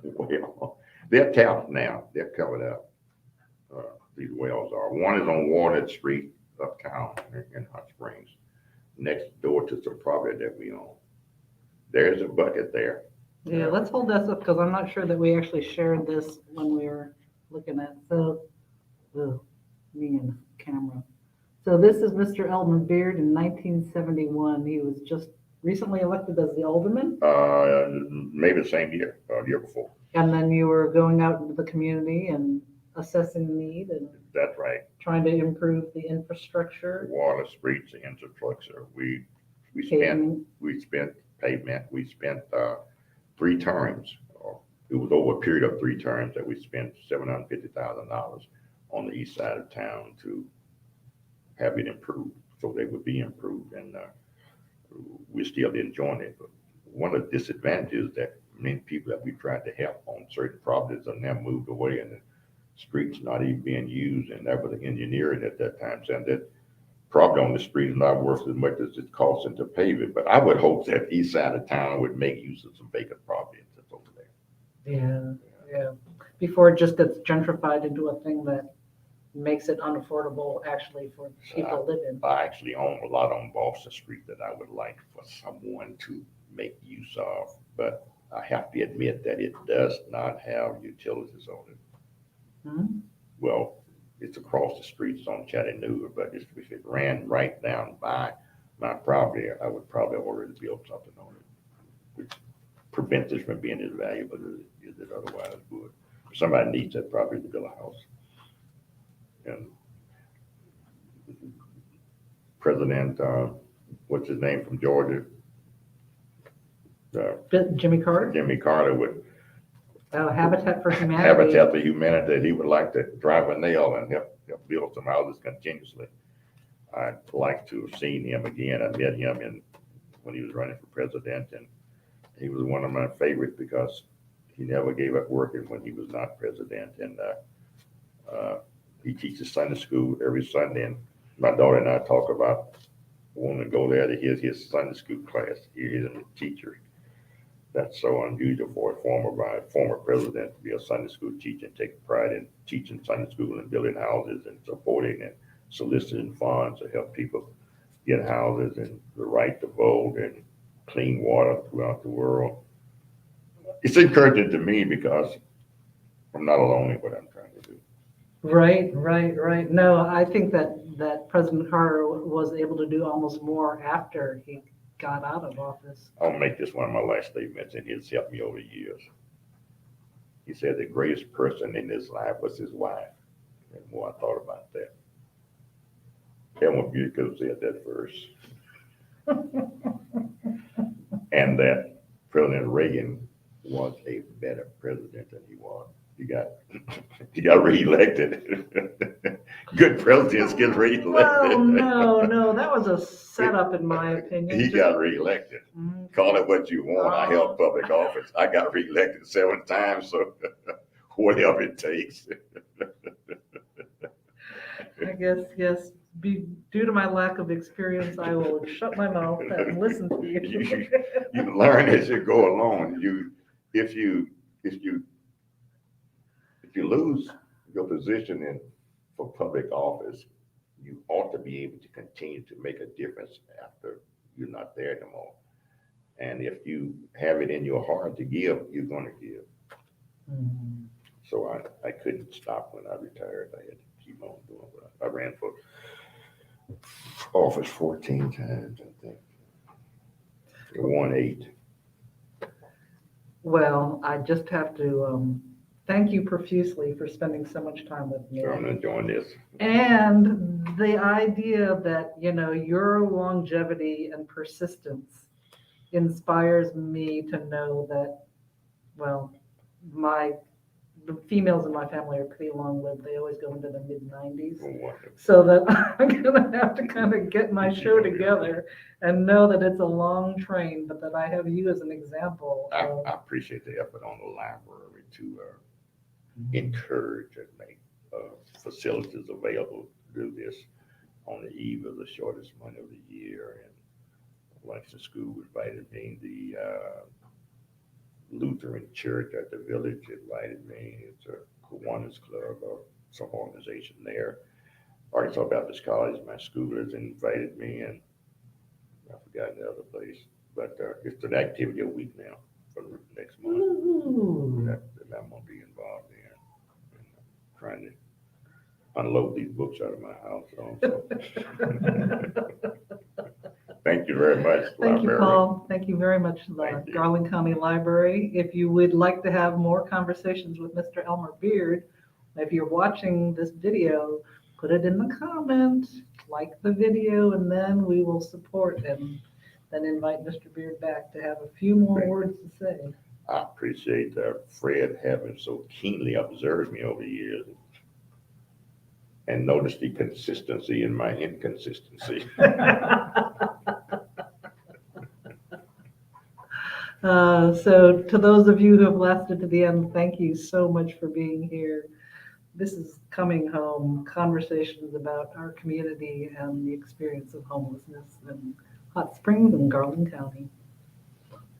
Well, they're tapped now. They're covered up. These wells are. One is on Walnut Street uptown in Hot Springs, next door to some property that we own. There's a bucket there. Yeah, let's hold this up because I'm not sure that we actually shared this when we were looking at, so, me and camera. So this is Mr. Elmer Beard in 1971. He was just recently elected as the alderman. Maybe the same year, year before. And then you were going out into the community and assessing the need and That's right. trying to improve the infrastructure. Water, streets, and infrastructure. We pavement. spent pavement. We spent 3 terms. It was over a period of 3 terms that we spent $750,000 on the east side of town to have it improved, so they would be improved. And we're still enjoying it. But one of the disadvantages that many people that we tried to help on certain properties are now moved away, and the streets not even being used. And that was the engineering at that time, saying that property on the street is not worth as much as it costs to pave it. But I would hope that east side of town would make use of some vacant property that's over there. Yeah. Before it just gets gentrified into a thing that makes it unaffordable actually for people to live in. I actually own a lot on Boston Street that I would like for someone to make use of, but I have to admit that it does not have utilities on it. Hmm? Well, it's across the street, it's on Chattanooga, but if it ran right down by my property, I would probably already build something on it, which prevents it from being as valuable as it otherwise would. If somebody needs that property to build a house. And President, what's his name from Georgia? Jimmy Carter? Jimmy Carter would Habitat for Humanity. Habitat for Humanity, that he would like to drive a nail and help build some houses continuously. I'd like to have seen him again. I met him when he was running for president, and he was one of my favorites because he never gave up working when he was not president. And he teaches Sunday school every Sunday, and my daughter and I talk about wanting to go there to his Sunday school class. He is a teacher. That's so unusual for a former president to be a Sunday school teacher and take pride in teaching Sunday school and building houses and supporting and soliciting funds to help people get houses and the right to vote and clean water throughout the world. It's encouraging to me because I'm not alone in what I'm trying to do. Right. No, I think that President Carter was able to do almost more after he got out of office. I'll make this one of my last statements, and it's helped me over the years. He said the greatest person in his life was his wife. And more I thought about that. Elmer Beard could have said that first. And that President Reagan was a better president than he was. He got reelected. Good presidents get reelected. Well, no, that was a setup in my opinion. He got reelected. Mm, Call it what you want. I held public office. I got reelected 7 times, so whatever it takes. I guess, yes, due to my lack of experience, I will shut my mouth and listen to you. You learn as you go along. If you lose your position for public office, you ought to be able to continue to make a difference after you're not there no more. And if you have it in your heart to give, you're going to give. Mm. So I couldn't stop when I retired. I had to keep on doing what I ran for office 14 times, I think. I won 8. Well, I just have to thank you profusely for spending so much time with me. So I'm enjoying this. And the idea that, your longevity and persistence inspires me to know that, well, the females in my family are pretty long-lived. They always go into the mid-90s. Wonderful. So that I'm going to have to kind of get my show together and know that it's a long train, but that I have you as an example. I appreciate the effort on the library to encourage and make facilities available to do this on the eve of the shortest month of the year. And Langston School invited me. The Lutheran Church at the village invited me. It's a Kiwanis Club or some organization there. Arkansas Baptist College, my schoolers invited me, and I forgot the other place. But it's an activity a week now for the next month Ooh. that I'm going to be involved in. And I'm trying to unload these books out of my house also. Thank you very much, Thank you, librarian. Paul. Thank you very much, the Thank you. Garland County Library. If you would like to have more conversations with Mr. Elmer Beard, if you're watching this video, put it in the comments, like the video, and then we will support and then invite Mr. Beard back to have a few more Great. words to say. I appreciate Fred having so keenly observed me over the years and noticed the consistency in my inconsistency. So to those of you who have lasted to the end, thank you so much for being here. This is Coming Home, conversations about our community and the experience of homelessness in Hot Springs and Garland County.